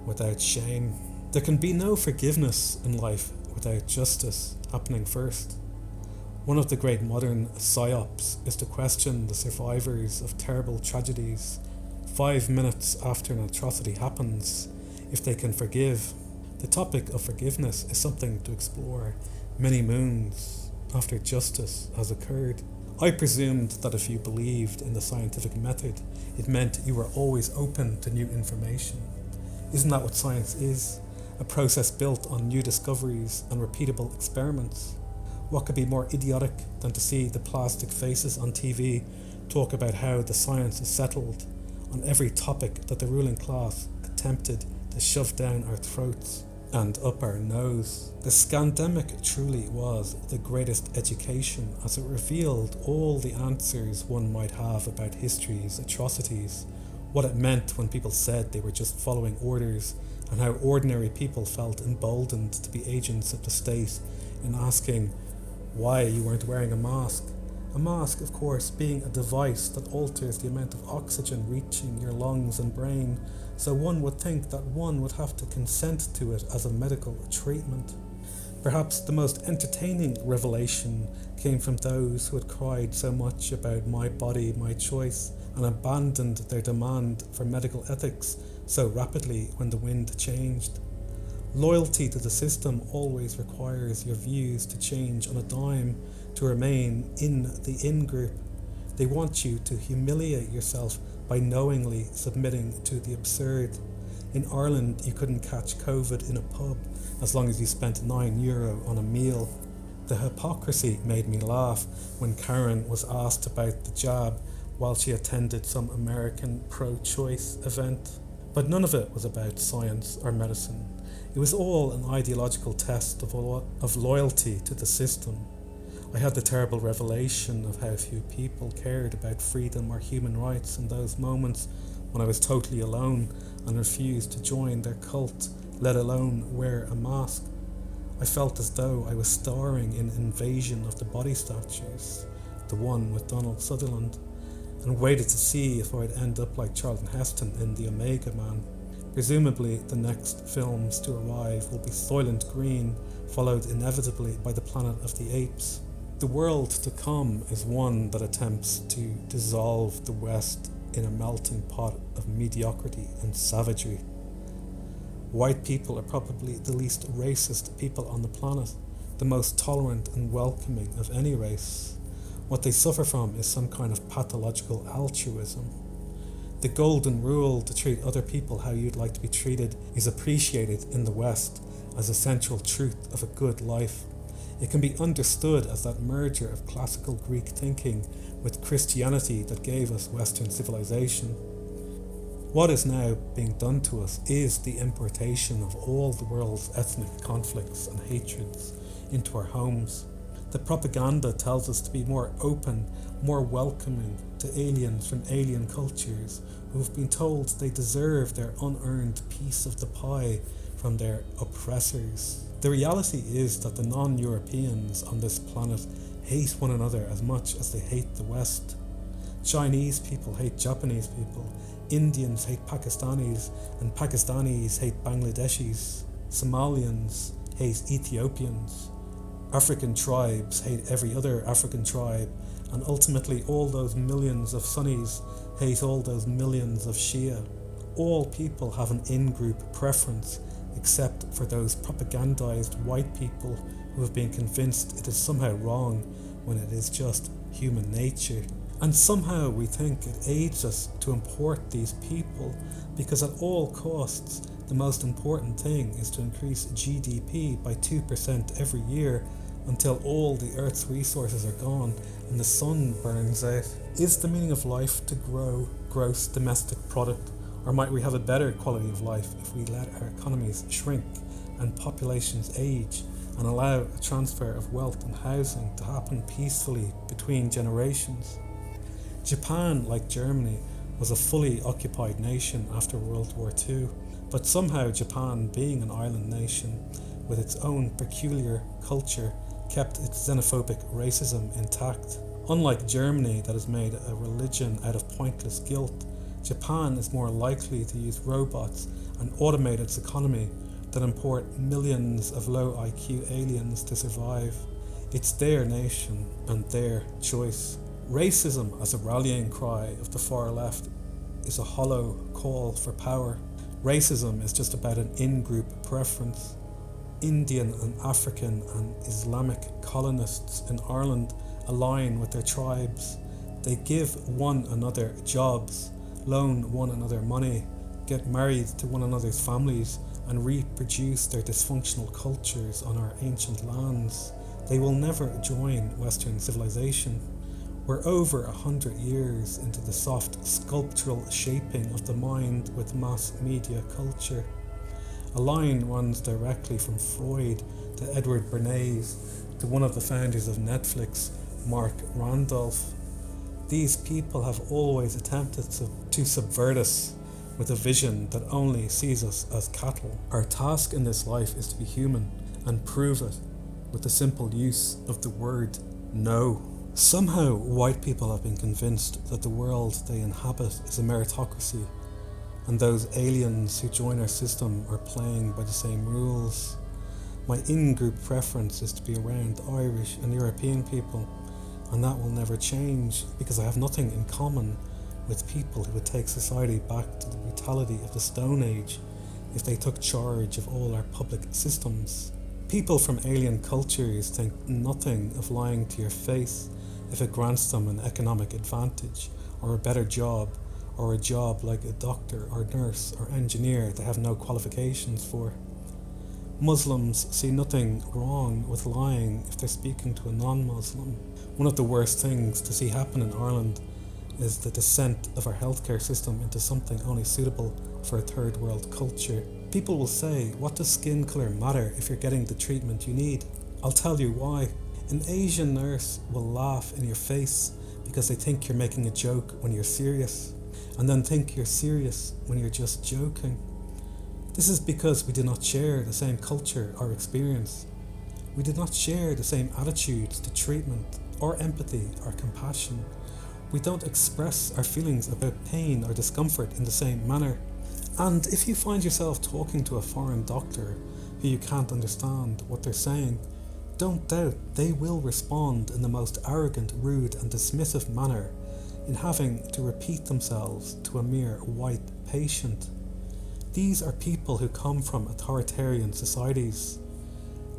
S1: without shame. There can be no forgiveness in life without justice happening first. One of the great modern psyops is to question the survivors of terrible tragedies 5 minutes after an atrocity happens, if they can forgive. The topic of forgiveness is something to explore many moons after justice has occurred. I presumed that if you believed in the scientific method, it meant you were always open to new information. Isn't that what science is? A process built on new discoveries and repeatable experiments. What could be more idiotic than to see the plastic faces on TV talk about how the science is settled on every topic that the ruling class attempted to shove down our throats and up our nose? The scandemic truly was the greatest education, as it revealed all the answers one might have about history's atrocities, what it meant when people said they were just following orders, and how ordinary people felt emboldened to be agents of the state in asking why you weren't wearing a mask. A mask, of course, being a device that alters the amount of oxygen reaching your lungs and brain, so one would think that one would have to consent to it as a medical treatment. Perhaps the most entertaining revelation came from those who had cried so much about my body, my choice, and abandoned their demand for medical ethics so rapidly when the wind changed. Loyalty to the system always requires your views to change on a dime to remain in the in-group. They want you to humiliate yourself by knowingly submitting to the absurd. In Ireland, you couldn't catch COVID in a pub as long as you spent €9 on a meal. The hypocrisy made me laugh when Karen was asked about the jab while she attended some American pro-choice event. But none of it was about science or medicine. It was all an ideological test of loyalty to the system. I had the terrible revelation of how few people cared about freedom or human rights in those moments when I was totally alone and refused to join their cult, let alone wear a mask. I felt as though I was starring in Invasion of the Body Snatchers, the one with Donald Sutherland, and waited to see if I'd end up like Charlton Heston in The Omega Man. Presumably, the next films to arrive will be Soylent Green, followed inevitably by The Planet of the Apes. The world to come is one that attempts to dissolve the West in a melting pot of mediocrity and savagery. White people are probably the least racist people on the planet, the most tolerant and welcoming of any race. What they suffer from is some kind of pathological altruism. The golden rule to treat other people how you'd like to be treated is appreciated in the West as a central truth of a good life. It can be understood as that merger of classical Greek thinking with Christianity that gave us Western civilization. What is now being done to us is the importation of all the world's ethnic conflicts and hatreds into our homes. The propaganda tells us to be more open, more welcoming to aliens from alien cultures who have been told they deserve their unearned piece of the pie from their oppressors. The reality is that the non-Europeans on this planet hate one another as much as they hate the West. Chinese people hate Japanese people, Indians hate Pakistanis, and Pakistanis hate Bangladeshis. Somalians hate Ethiopians. African tribes hate every other African tribe, and ultimately all those millions of Sunnis hate all those millions of Shia. All people have an in-group preference, except for those propagandized white people who have been convinced it is somehow wrong when it is just human nature. And somehow we think it aids us to import these people because at all costs the most important thing is to increase GDP by 2% every year until all the Earth's resources are gone and the sun burns out. Is the meaning of life to grow gross domestic product, or might we have a better quality of life if we let our economies shrink and populations age and allow a transfer of wealth and housing to happen peacefully between generations. Japan, like Germany, was a fully occupied nation after World War II, but somehow Japan, being an island nation with its own peculiar culture, kept its xenophobic racism intact. Unlike Germany, that has made a religion out of pointless guilt, Japan is more likely to use robots and automate its economy than import millions of low IQ aliens to survive. It's their nation and their choice. Racism as a rallying cry of the far left is a hollow call for power. Racism is just about an in-group preference. Indian and African and Islamic colonists in Ireland align with their tribes. They give one another jobs, loan one another money, get married to one another's families, and reproduce their dysfunctional cultures on our ancient lands. They will never join Western civilization. We're over 100 years into the soft sculptural shaping of the mind with mass media culture. A line runs directly from Freud to Edward Bernays to one of the founders of Netflix, Mark Randolph. These people have always attempted to subvert us with a vision that only sees us as cattle. Our task in this life is to be human and prove it with the simple use of the word no. Somehow white people have been convinced that the world they inhabit is a meritocracy, and those aliens who join our system are playing by the same rules. My in-group preference is to be around Irish and European people, and that will never change because I have nothing in common with people who would take society back to the brutality of the Stone Age if they took charge of all our public systems. People from alien cultures think nothing of lying to your face if it grants them an economic advantage or a better job, or a job like a doctor or nurse or engineer they have no qualifications for. Muslims see nothing wrong with lying if they're speaking to a non-Muslim. One of the worst things to see happen in Ireland is the descent of our healthcare system into something only suitable for a third world culture. People will say, what does skin colour matter if you're getting the treatment you need? I'll tell you why. An Asian nurse will laugh in your face because they think you're making a joke when you're serious, and then think you're serious when you're just joking. This is because we do not share the same culture or experience. We do not share the same attitudes to treatment, or empathy, or compassion. We don't express our feelings about pain or discomfort in the same manner. And if you find yourself talking to a foreign doctor who you can't understand what they're saying, don't doubt they will respond in the most arrogant, rude and dismissive manner in having to repeat themselves to a mere white patient. These are people who come from authoritarian societies.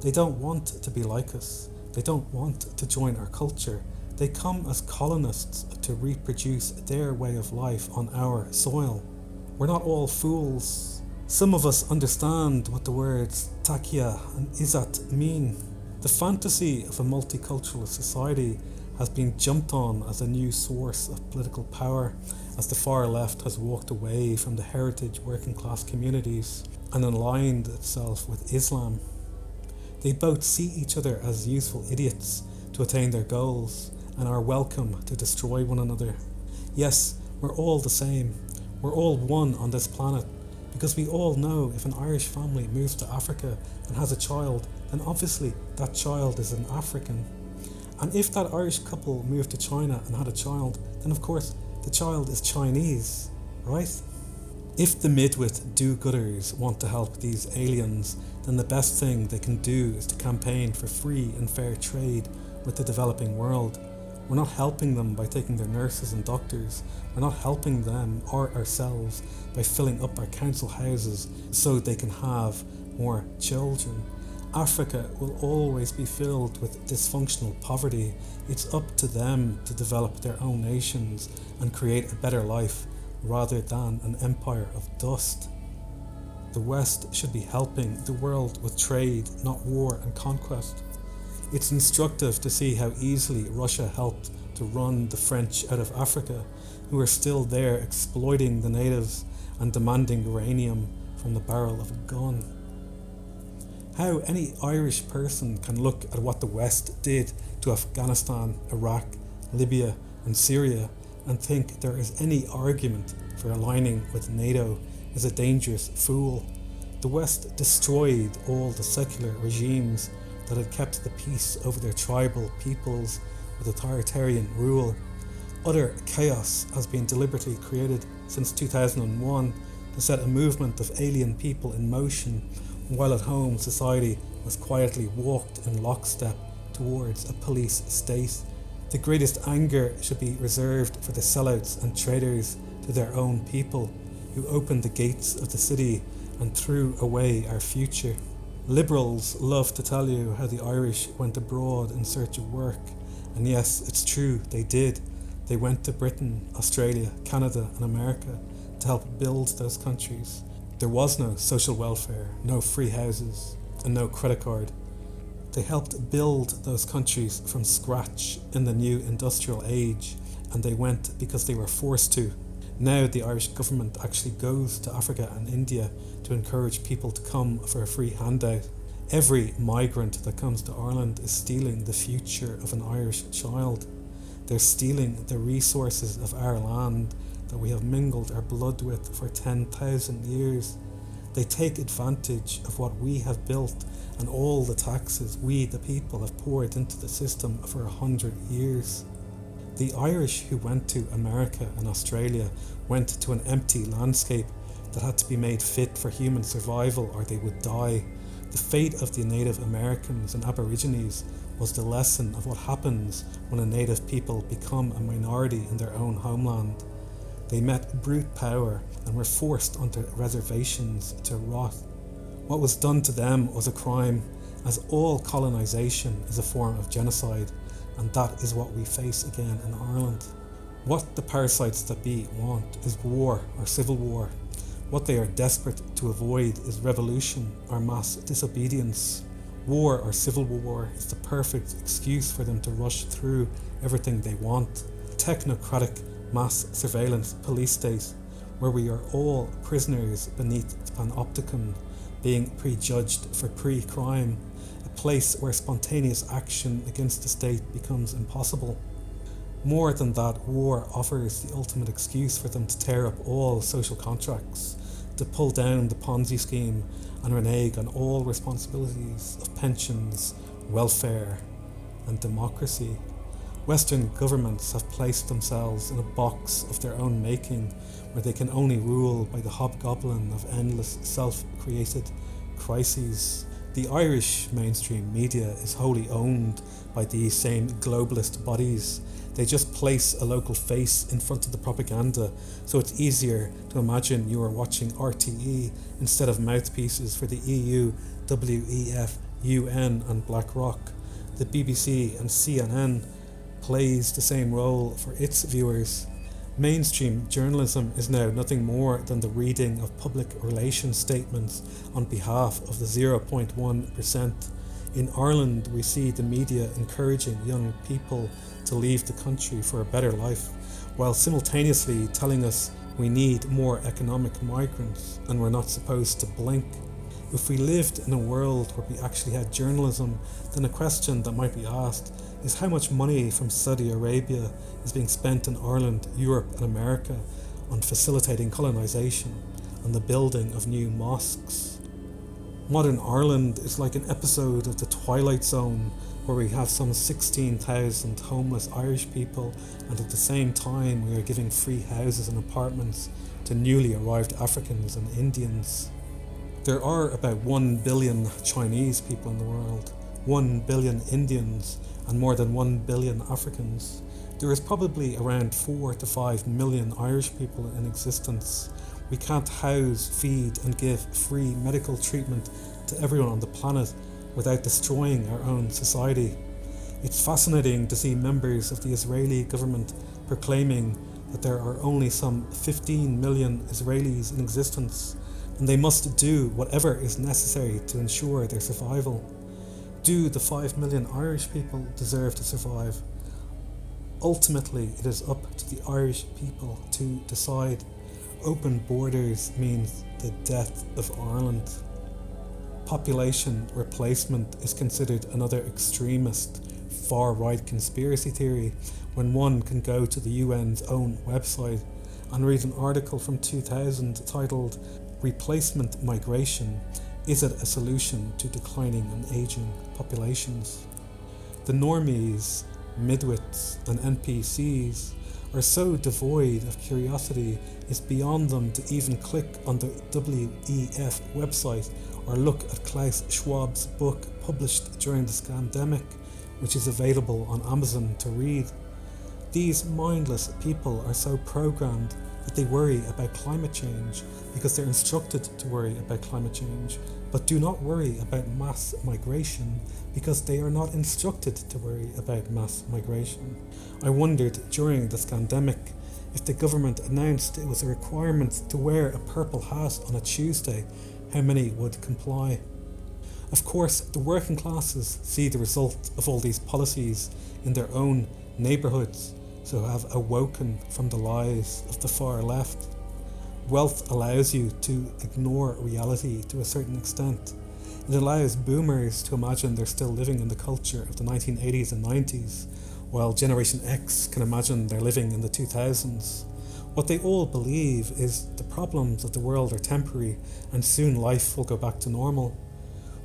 S1: They don't want to be like us. They don't want to join our culture. They come as colonists to reproduce their way of life on our soil. We're not all fools. Some of us understand what the words takia and izat mean. The fantasy of a multicultural society has been jumped on as a new source of political power as the far left has walked away from the heritage working class communities and aligned itself with Islam. They both see each other as useful idiots to attain their goals and are welcome to destroy one another. Yes, we're all the same. We're all one on this planet because we all know if an Irish family moves to Africa and has a child, then obviously that child is an African. And if that Irish couple moved to China and had a child, then of course the child is Chinese, right? If the midwit do-gooders want to help these aliens, then the best thing they can do is to campaign for free and fair trade with the developing world. We're not helping them by taking their nurses and doctors. We're not helping them or ourselves by filling up our council houses so they can have more children. Africa will always be filled with dysfunctional poverty. It's up to them to develop their own nations and create a better life rather than an empire of dust. The West should be helping the world with trade, not war and conquest. It's instructive to see how easily Russia helped to run the French out of Africa, who are still there exploiting the natives and demanding uranium from the barrel of a gun. How any Irish person can look at what the West did to Afghanistan, Iraq, Libya and Syria and think there is any argument for aligning with NATO is a dangerous fool. The West destroyed all the secular regimes that had kept the peace over their tribal peoples with authoritarian rule. Utter chaos has been deliberately created since 2001 to set a movement of alien people in motion, while at home society was quietly walked in lockstep towards a police state. The greatest anger should be reserved for the sellouts and traitors to their own people, who opened the gates of the city and threw away our future. Liberals love to tell you how the Irish went abroad in search of work, and yes, it's true, they did. They went to Britain, Australia, Canada and America to help build those countries. There was no social welfare, no free houses and no credit card. They helped build those countries from scratch in the new industrial age, and they went because they were forced to. Now the Irish government actually goes to Africa and India to encourage people to come for a free handout. Every migrant that comes to Ireland is stealing the future of an Irish child. They're stealing the resources of our land that we have mingled our blood with for 10,000 years. They take advantage of what we have built and all the taxes we, the people, have poured into the system for 100 years. The Irish who went to America and Australia went to an empty landscape that had to be made fit for human survival or they would die. The fate of the Native Americans and Aborigines was the lesson of what happens when a native people become a minority in their own homeland. They met brute power and were forced onto reservations to rot. What was done to them was a crime, as all colonisation is a form of genocide, and that is what we face again in Ireland. What the parasites that be want is war or civil war. What they are desperate to avoid is revolution or mass disobedience. War or civil war is the perfect excuse for them to rush through everything they want. Technocratic mass surveillance police state, where we are all prisoners beneath the panopticon, being prejudged for pre-crime, a place where spontaneous action against the state becomes impossible. More than that, war offers the ultimate excuse for them to tear up all social contracts, to pull down the Ponzi scheme and renege on all responsibilities of pensions, welfare and democracy. Western governments have placed themselves in a box of their own making, where they can only rule by the hobgoblin of endless self-created crises. The Irish mainstream media is wholly owned by these same globalist bodies. They just place a local face in front of the propaganda, so it's easier to imagine you are watching RTE instead of mouthpieces for the EU, WEF, UN and BlackRock. The BBC and CNN plays the same role for its viewers. Mainstream journalism is now nothing more than the reading of public relations statements on behalf of the 0.1%. In Ireland, we see the media encouraging young people to leave the country for a better life, while simultaneously telling us we need more economic migrants and we're not supposed to blink. If we lived in a world where we actually had journalism, then a question that might be asked is how much money from Saudi Arabia is being spent in Ireland, Europe and America on facilitating colonisation and the building of new mosques. Modern Ireland is like an episode of The Twilight Zone, where we have some 16,000 homeless Irish people, and at the same time we are giving free houses and apartments to newly arrived Africans and Indians. There are about 1 billion Chinese people in the world, 1 billion Indians, and more than 1 billion Africans. There is probably around 4 to 5 million Irish people in existence. We can't house, feed and give free medical treatment to everyone on the planet without destroying our own society. It's fascinating to see members of the Israeli government proclaiming that there are only some 15 million Israelis in existence, and they must do whatever is necessary to ensure their survival. Do the 5 million Irish people deserve to survive? Ultimately, it is up to the Irish people to decide. Open borders means the death of Ireland. Population replacement is considered another extremist, far-right conspiracy theory when one can go to the UN's own website and read an article from 2000 titled "Replacement Migration, Is it a Solution to Declining and Aging Populations?" The normies, midwits and NPCs are so devoid of curiosity it's beyond them to even click on the WEF website or look at Klaus Schwab's book published during the scandemic, which is available on Amazon to read. These mindless people are so programmed that they worry about climate change because they're instructed to worry about climate change, but do not worry about mass migration because they are not instructed to worry about mass migration. I wondered during the scandemic if the government announced it was a requirement to wear a purple hat on a Tuesday, how many would comply? Of course, the working classes see the result of all these policies in their own neighbourhoods, so have awoken from the lies of the far left. Wealth allows you to ignore reality to a certain extent. It allows boomers to imagine they're still living in the culture of the 1980s and 90s, while Generation X can imagine they're living in the 2000s. What they all believe is the problems of the world are temporary and soon life will go back to normal.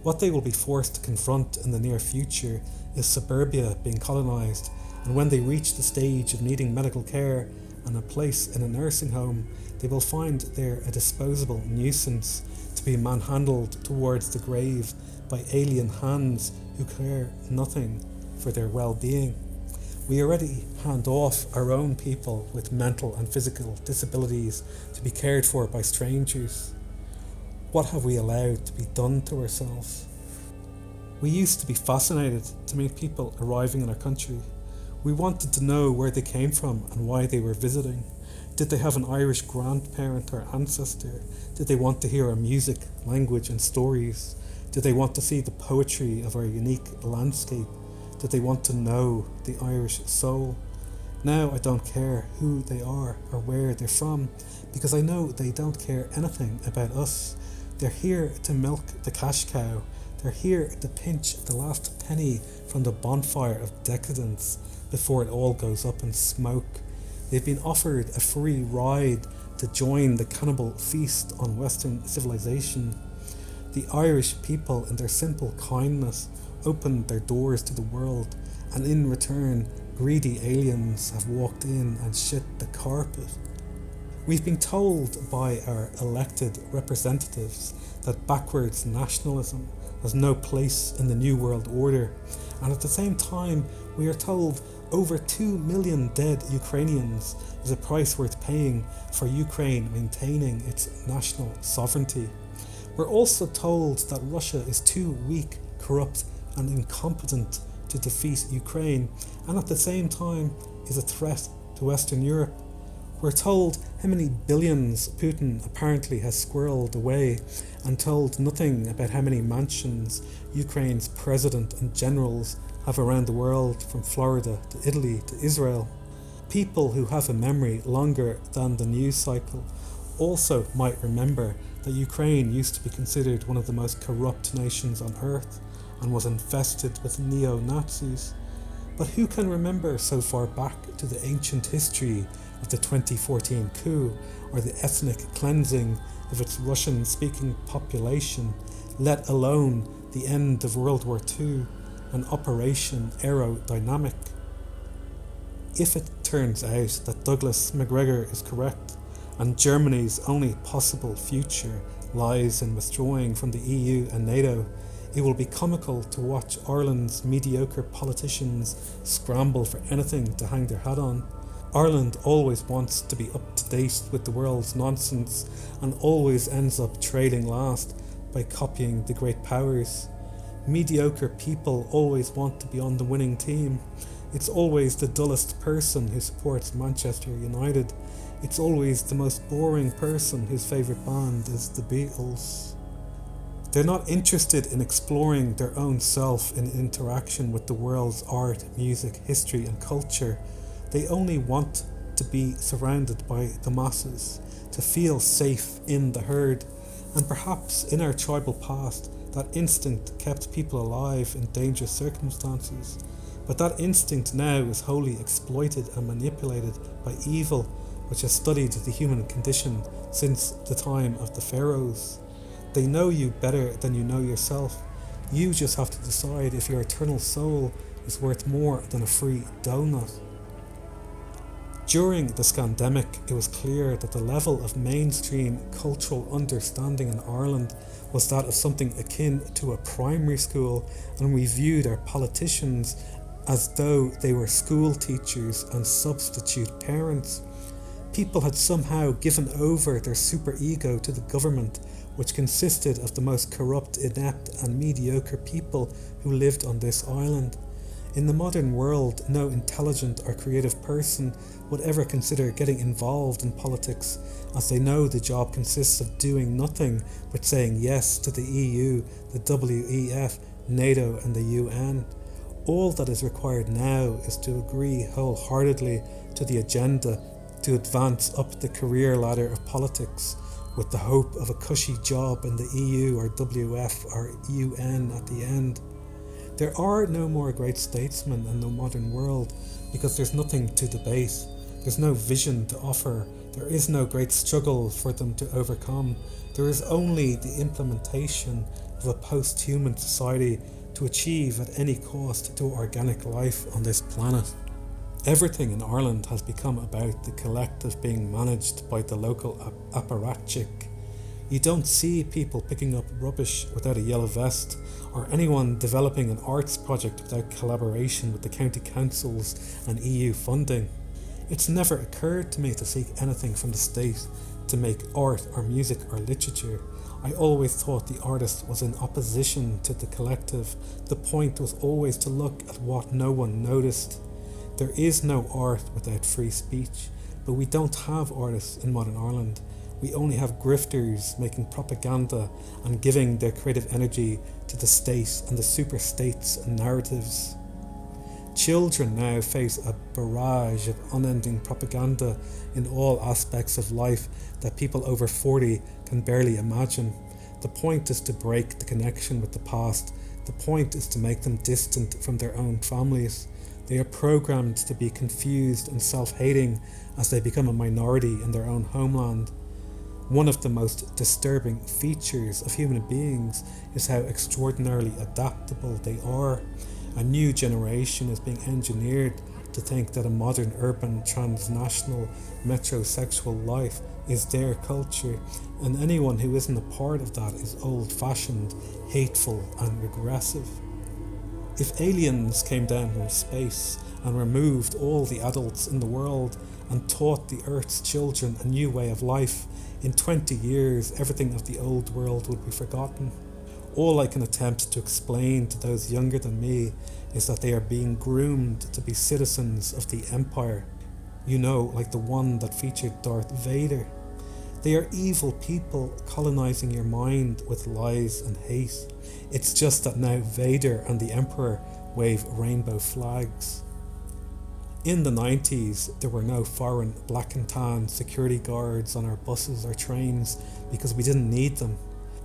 S1: What they will be forced to confront in the near future is suburbia being colonised, and when they reach the stage of needing medical care and a place in a nursing home, they will find they're a disposable nuisance to be manhandled towards the grave by alien hands who care nothing for their well-being. We already hand off our own people with mental and physical disabilities to be cared for by strangers. What have we allowed to be done to ourselves? We used to be fascinated to meet people arriving in our country. We wanted to know where they came from and why they were visiting. Did they have an Irish grandparent or ancestor? Did they want to hear our music, language and stories? Did they want to see the poetry of our unique landscape? Did they want to know the Irish soul? Now I don't care who they are or where they're from, because I know they don't care anything about us. They're here to milk the cash cow. They're here to pinch the last penny from the bonfire of decadence before it all goes up in smoke. They've been offered a free ride to join the cannibal feast on Western civilization. The Irish people, in their simple kindness, opened their doors to the world, and in return, greedy aliens have walked in and shit the carpet. We've been told by our elected representatives that backwards nationalism has no place in the New World Order, and at the same time we are told over 2 million dead Ukrainians is a price worth paying for Ukraine maintaining its national sovereignty. We're also told that Russia is too weak, corrupt and incompetent to defeat Ukraine, and at the same time is a threat to Western Europe. We're told how many billions Putin apparently has squirreled away, and told nothing about how many mansions Ukraine's president and generals have around the world, from Florida to Italy to Israel. People who have a memory longer than the news cycle also might remember that Ukraine used to be considered one of the most corrupt nations on earth and was infested with neo-Nazis. But who can remember so far back to the ancient history of the 2014 coup or the ethnic cleansing of its Russian-speaking population, let alone the end of World War II and Operation Aerodynamic? If it turns out that Douglas MacGregor is correct and Germany's only possible future lies in withdrawing from the EU and NATO, it will be comical to watch Ireland's mediocre politicians scramble for anything to hang their hat on. Ireland always wants to be up to date with the world's nonsense and always ends up trailing last by copying the great powers. Mediocre people always want to be on the winning team. It's always the dullest person who supports Manchester United. It's always the most boring person whose favourite band is the Beatles. They're not interested in exploring their own self in interaction with the world's art, music, history and culture. They only want to be surrounded by the masses, to feel safe in the herd, and perhaps in our tribal past That instinct kept people alive in dangerous circumstances. But that instinct now is wholly exploited and manipulated by evil, which has studied the human condition since the time of the pharaohs. They know you better than you know yourself. You just have to decide if your eternal soul is worth more than a free donut. During the scandemic, it was clear that the level of mainstream cultural understanding in Ireland was that of something akin to a primary school, and we viewed our politicians as though they were school teachers and substitute parents. People had somehow given over their superego to the government, which consisted of the most corrupt, inept and mediocre people who lived on this island. In the modern world, no intelligent or creative person would ever consider getting involved in politics, as they know the job consists of doing nothing but saying yes to the EU, the WEF, NATO and the UN. All that is required now is to agree wholeheartedly to the agenda to advance up the career ladder of politics, with the hope of a cushy job in the EU or WF or UN at the end. There are no more great statesmen in the modern world because there's nothing to debate. There's no vision to offer. There is no great struggle for them to overcome. There is only the implementation of a post-human society to achieve at any cost to organic life on this planet. Everything in Ireland has become about the collective being managed by the local apparatchik. You don't see people picking up rubbish without a yellow vest, or anyone developing an arts project without collaboration with the county councils and EU funding. It's never occurred to me to seek anything from the state to make art or music or literature. I always thought the artist was in opposition to the collective. The point was always to look at what no one noticed. There is no art without free speech, but we don't have artists in modern Ireland. We only have grifters making propaganda and giving their creative energy to the state and the super states and narratives. Children now face a barrage of unending propaganda in all aspects of life that people over 40 can barely imagine. The point is to break the connection with the past. The point is to make them distant from their own families. They are programmed to be confused and self-hating as they become a minority in their own homeland. One of the most disturbing features of human beings is how extraordinarily adaptable they are. A new generation is being engineered to think that a modern urban transnational metrosexual life is their culture, and anyone who isn't a part of that is old-fashioned, hateful and regressive. If aliens came down from space and removed all the adults in the world and taught the Earth's children a new way of life, in 20 years everything of the old world would be forgotten. All I can attempt to explain to those younger than me is that they are being groomed to be citizens of the Empire. You know, like the one that featured Darth Vader. They are evil people colonizing your mind with lies and hate. It's just that now Vader and the Emperor wave rainbow flags. In the 90s, there were no foreign black and tan security guards on our buses or trains because we didn't need them.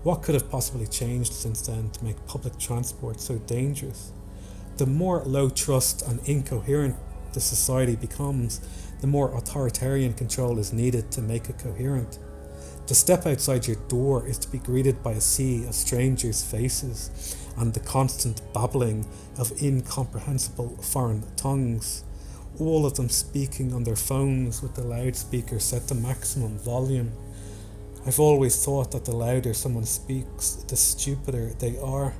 S1: What could have possibly changed since then to make public transport so dangerous? The more low trust and incoherent the society becomes, the more authoritarian control is needed to make it coherent. To step outside your door is to be greeted by a sea of strangers' faces and the constant babbling of incomprehensible foreign tongues, all of them speaking on their phones with the loudspeaker set to maximum volume. I've always thought that the louder someone speaks, the stupider they are.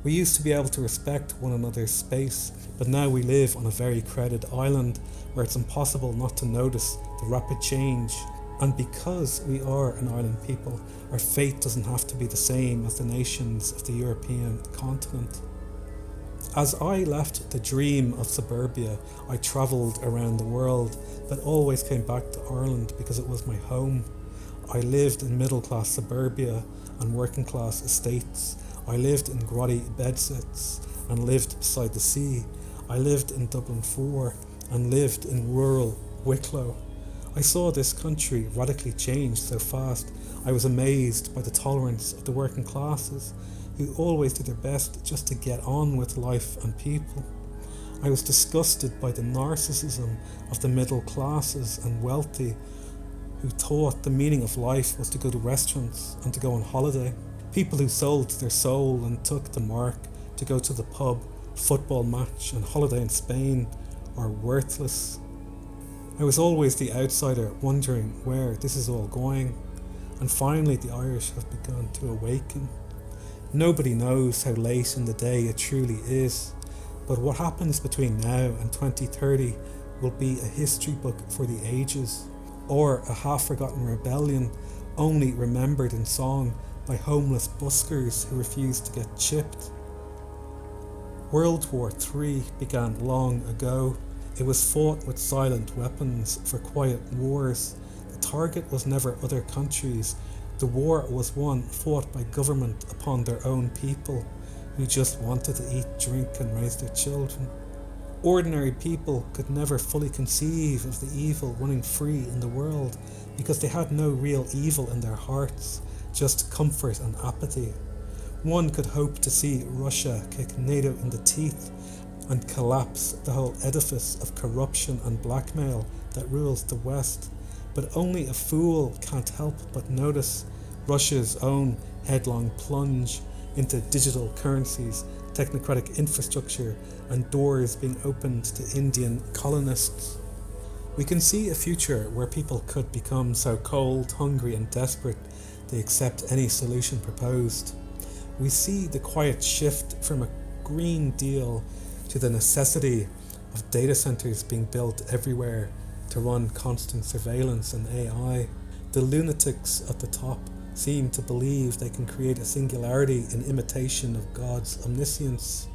S1: We used to be able to respect one another's space, but now we live on a very crowded island where it's impossible not to notice the rapid change. And because we are an island people, our fate doesn't have to be the same as the nations of the European continent. As I left the dream of suburbia, I travelled around the world, but always came back to Ireland because it was my home. I lived in middle-class suburbia and working-class estates. I lived in grotty bedsits and lived beside the sea. I lived in Dublin 4 and lived in rural Wicklow. I saw this country radically change so fast. I was amazed by the tolerance of the working classes. who always did their best just to get on with life and people. I was disgusted by the narcissism of the middle classes and wealthy who thought the meaning of life was to go to restaurants and to go on holiday. People who sold their soul and took the mark to go to the pub, football match and holiday in Spain are worthless. I was always the outsider wondering where this is all going, and finally the Irish have begun to awaken. Nobody knows how late in the day it truly is, but what happens between now and 2030 will be a history book for the ages, or a half-forgotten rebellion only remembered in song by homeless buskers who refused to get chipped. World War III began long ago. It was fought with silent weapons for quiet wars. The target was never other countries. The war was one fought by government upon their own people who just wanted to eat, drink and raise their children. Ordinary people could never fully conceive of the evil running free in the world because they had no real evil in their hearts, just comfort and apathy. One could hope to see Russia kick NATO in the teeth and collapse the whole edifice of corruption and blackmail that rules the West, but only a fool can't help but notice Russia's own headlong plunge into digital currencies, technocratic infrastructure, and doors being opened to Indian colonists. We can see a future where people could become so cold, hungry and desperate they accept any solution proposed. We see the quiet shift from a Green Deal to the necessity of data centers being built everywhere to run constant surveillance and AI. The lunatics at the top seem to believe they can create a singularity in imitation of God's omniscience,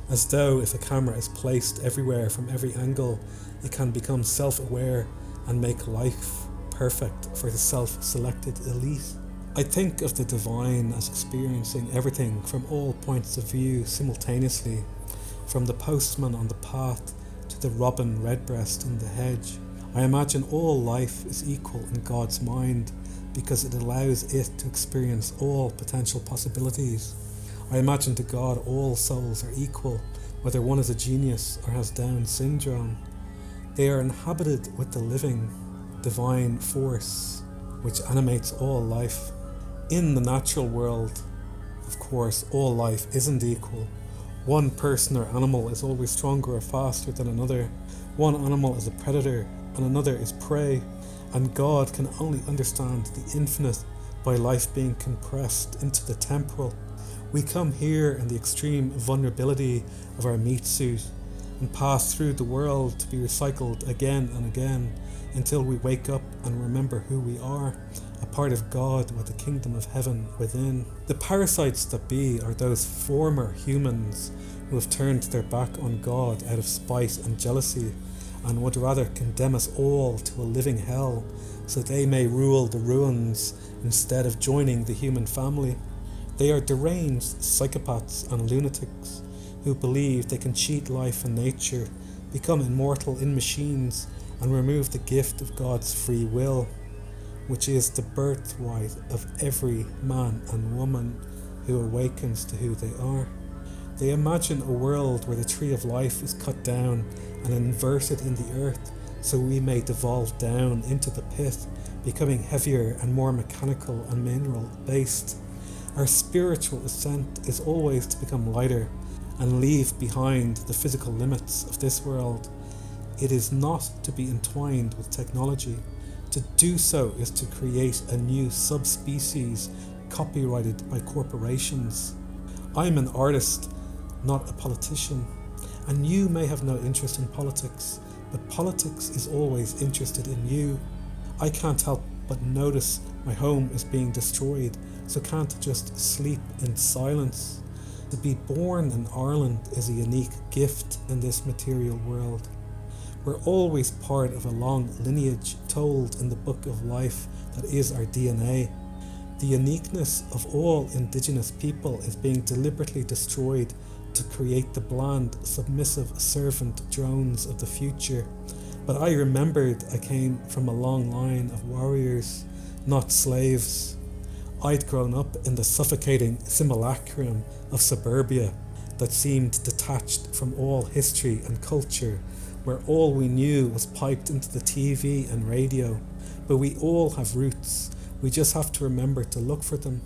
S1: as though if a camera is placed everywhere from every angle, it can become self-aware and make life perfect for the self-selected elite. I think of the divine as experiencing everything from all points of view simultaneously, from the postman on the path to the robin redbreast in the hedge. I imagine all life is equal in God's mind because it allows it to experience all potential possibilities. I imagine to God all souls are equal, whether one is a genius or has Down syndrome. They are inhabited with the living, divine force which animates all life. In the natural world, of course, all life isn't equal. One person or animal is always stronger or faster than another. One animal is a predator and another is prey, and God can only understand the infinite by life being compressed into the temporal. We come here in the extreme vulnerability of our meat suit and pass through the world to be recycled again and again until we wake up and remember who we are, a part of God with the kingdom of heaven within. The parasites that be are those former humans who have turned their back on God out of spite and jealousy and would rather condemn us all to a living hell so they may rule the ruins instead of joining the human family. They are deranged psychopaths and lunatics who believe they can cheat life and nature, become immortal in machines, and remove the gift of God's free will, which is the birthright of every man and woman who awakens to who they are. They imagine a world where the tree of life is cut down and inverted in the earth so we may devolve down into the pit, becoming heavier and more mechanical and mineral based. Our spiritual ascent is always to become lighter and leave behind the physical limits of this world. It is not to be entwined with technology. To do so is to create a new subspecies copyrighted by corporations. I'm an artist, not a politician, and you may have no interest in politics, but politics is always interested in you. I can't help but notice my home is being destroyed, so can't just sleep in silence. To be born in Ireland is a unique gift in this material world. We're always part of a long lineage told in the book of life that is our DNA. The uniqueness of all indigenous people is being deliberately destroyed to create the bland, submissive servant drones of the future. But I remembered I came from a long line of warriors, not slaves. I'd grown up in the suffocating simulacrum of suburbia that seemed detached from all history and culture, where all we knew was piped into the TV and radio. But we all have roots, we just have to remember to look for them.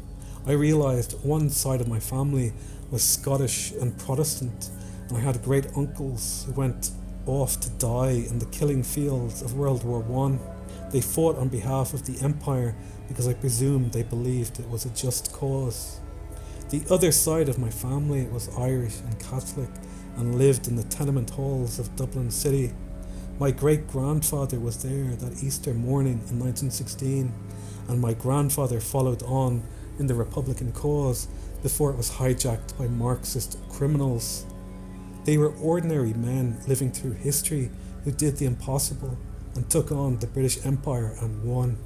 S1: I realised one side of my family was Scottish and Protestant, and I had great uncles who went off to die in the killing fields of World War I. They fought on behalf of the Empire because I presume they believed it was a just cause. The other side of my family was Irish and Catholic and lived in the tenement halls of Dublin City. My great-grandfather was there that Easter morning in 1916, and my grandfather followed on in the Republican cause before it was hijacked by Marxist criminals. They were ordinary men living through history who did the impossible and took on the British Empire and won.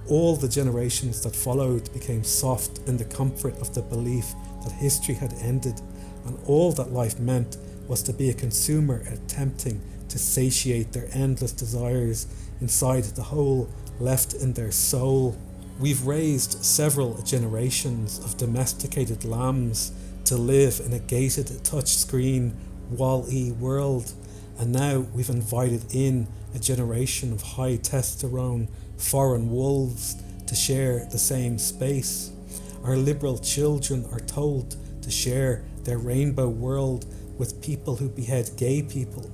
S1: All the generations that followed became soft in the comfort of the belief that history had ended, and all that life meant was to be a consumer attempting to satiate their endless desires inside the hole left in their soul. We've raised several generations of domesticated lambs to live in a gated touchscreen Wall-E world, and now we've invited in a generation of high testosterone foreign wolves to share the same space. Our liberal children are told to share their rainbow world with people who behead gay people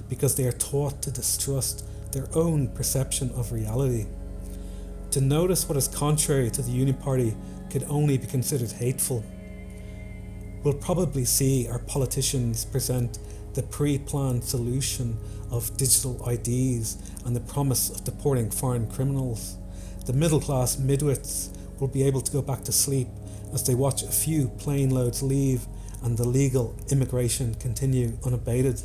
S1: because they are taught to distrust their own perception of reality. To notice what is contrary to the Uniparty could only be considered hateful. We'll probably see our politicians present the pre-planned solution of digital IDs and the promise of deporting foreign criminals. The middle-class midwits will be able to go back to sleep as they watch a few plane loads leave and the legal immigration continue unabated.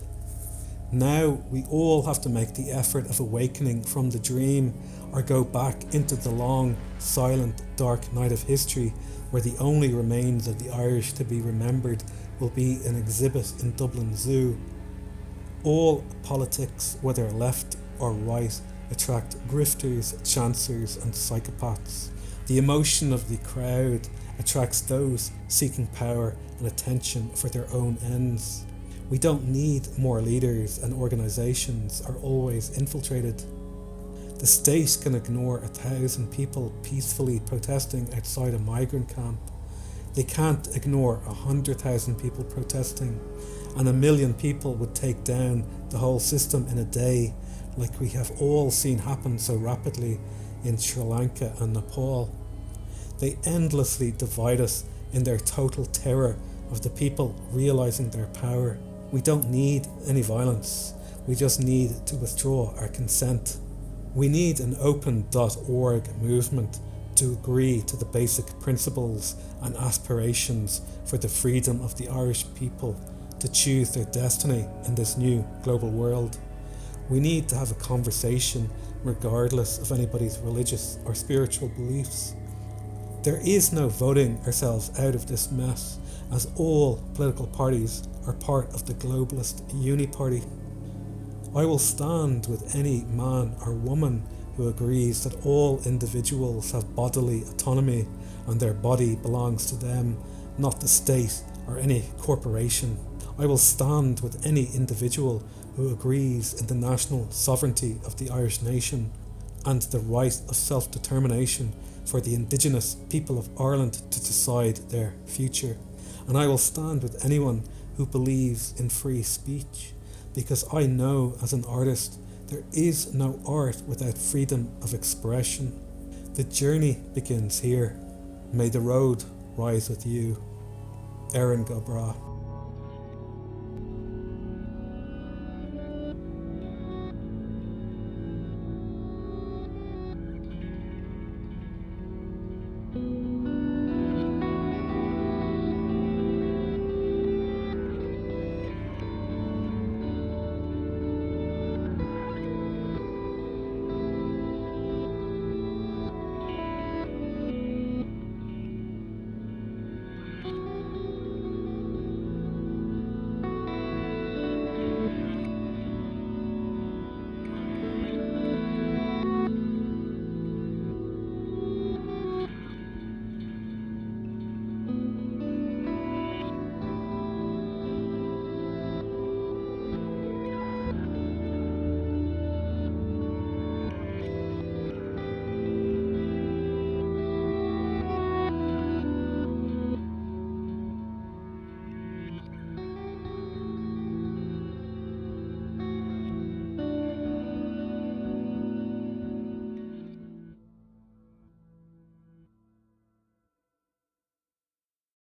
S1: Now we all have to make the effort of awakening from the dream, or go back into the long, silent, dark night of history where the only remains of the Irish to be remembered will be an exhibit in Dublin Zoo. All politics, whether left or right, attract grifters, chancers and psychopaths. The emotion of the crowd attracts those seeking power and attention for their own ends. We don't need more leaders, and organisations are always infiltrated. The state can ignore 1,000 people peacefully protesting outside a migrant camp. They can't ignore 100,000 people protesting, and 1 million people would take down the whole system in a day, like we have all seen happen so rapidly in Sri Lanka and Nepal. They endlessly divide us in their total terror of the people realising their power. We don't need any violence, we just need to withdraw our consent. We need an open.org movement to agree to the basic principles and aspirations for the freedom of the Irish people to choose their destiny in this new global world. We need to have a conversation regardless of anybody's religious or spiritual beliefs. There is no voting ourselves out of this mess, as all political parties are part of the globalist Uniparty. I will stand with any man or woman who agrees that all individuals have bodily autonomy and their body belongs to them, not the state or any corporation. I will stand with any individual who agrees in the national sovereignty of the Irish nation and the right of self-determination for the indigenous people of Ireland to decide their future. And I will stand with anyone who believes in free speech, because I know as an artist there is no art without freedom of expression. The journey begins here. May the road rise with you. Erin Gobra.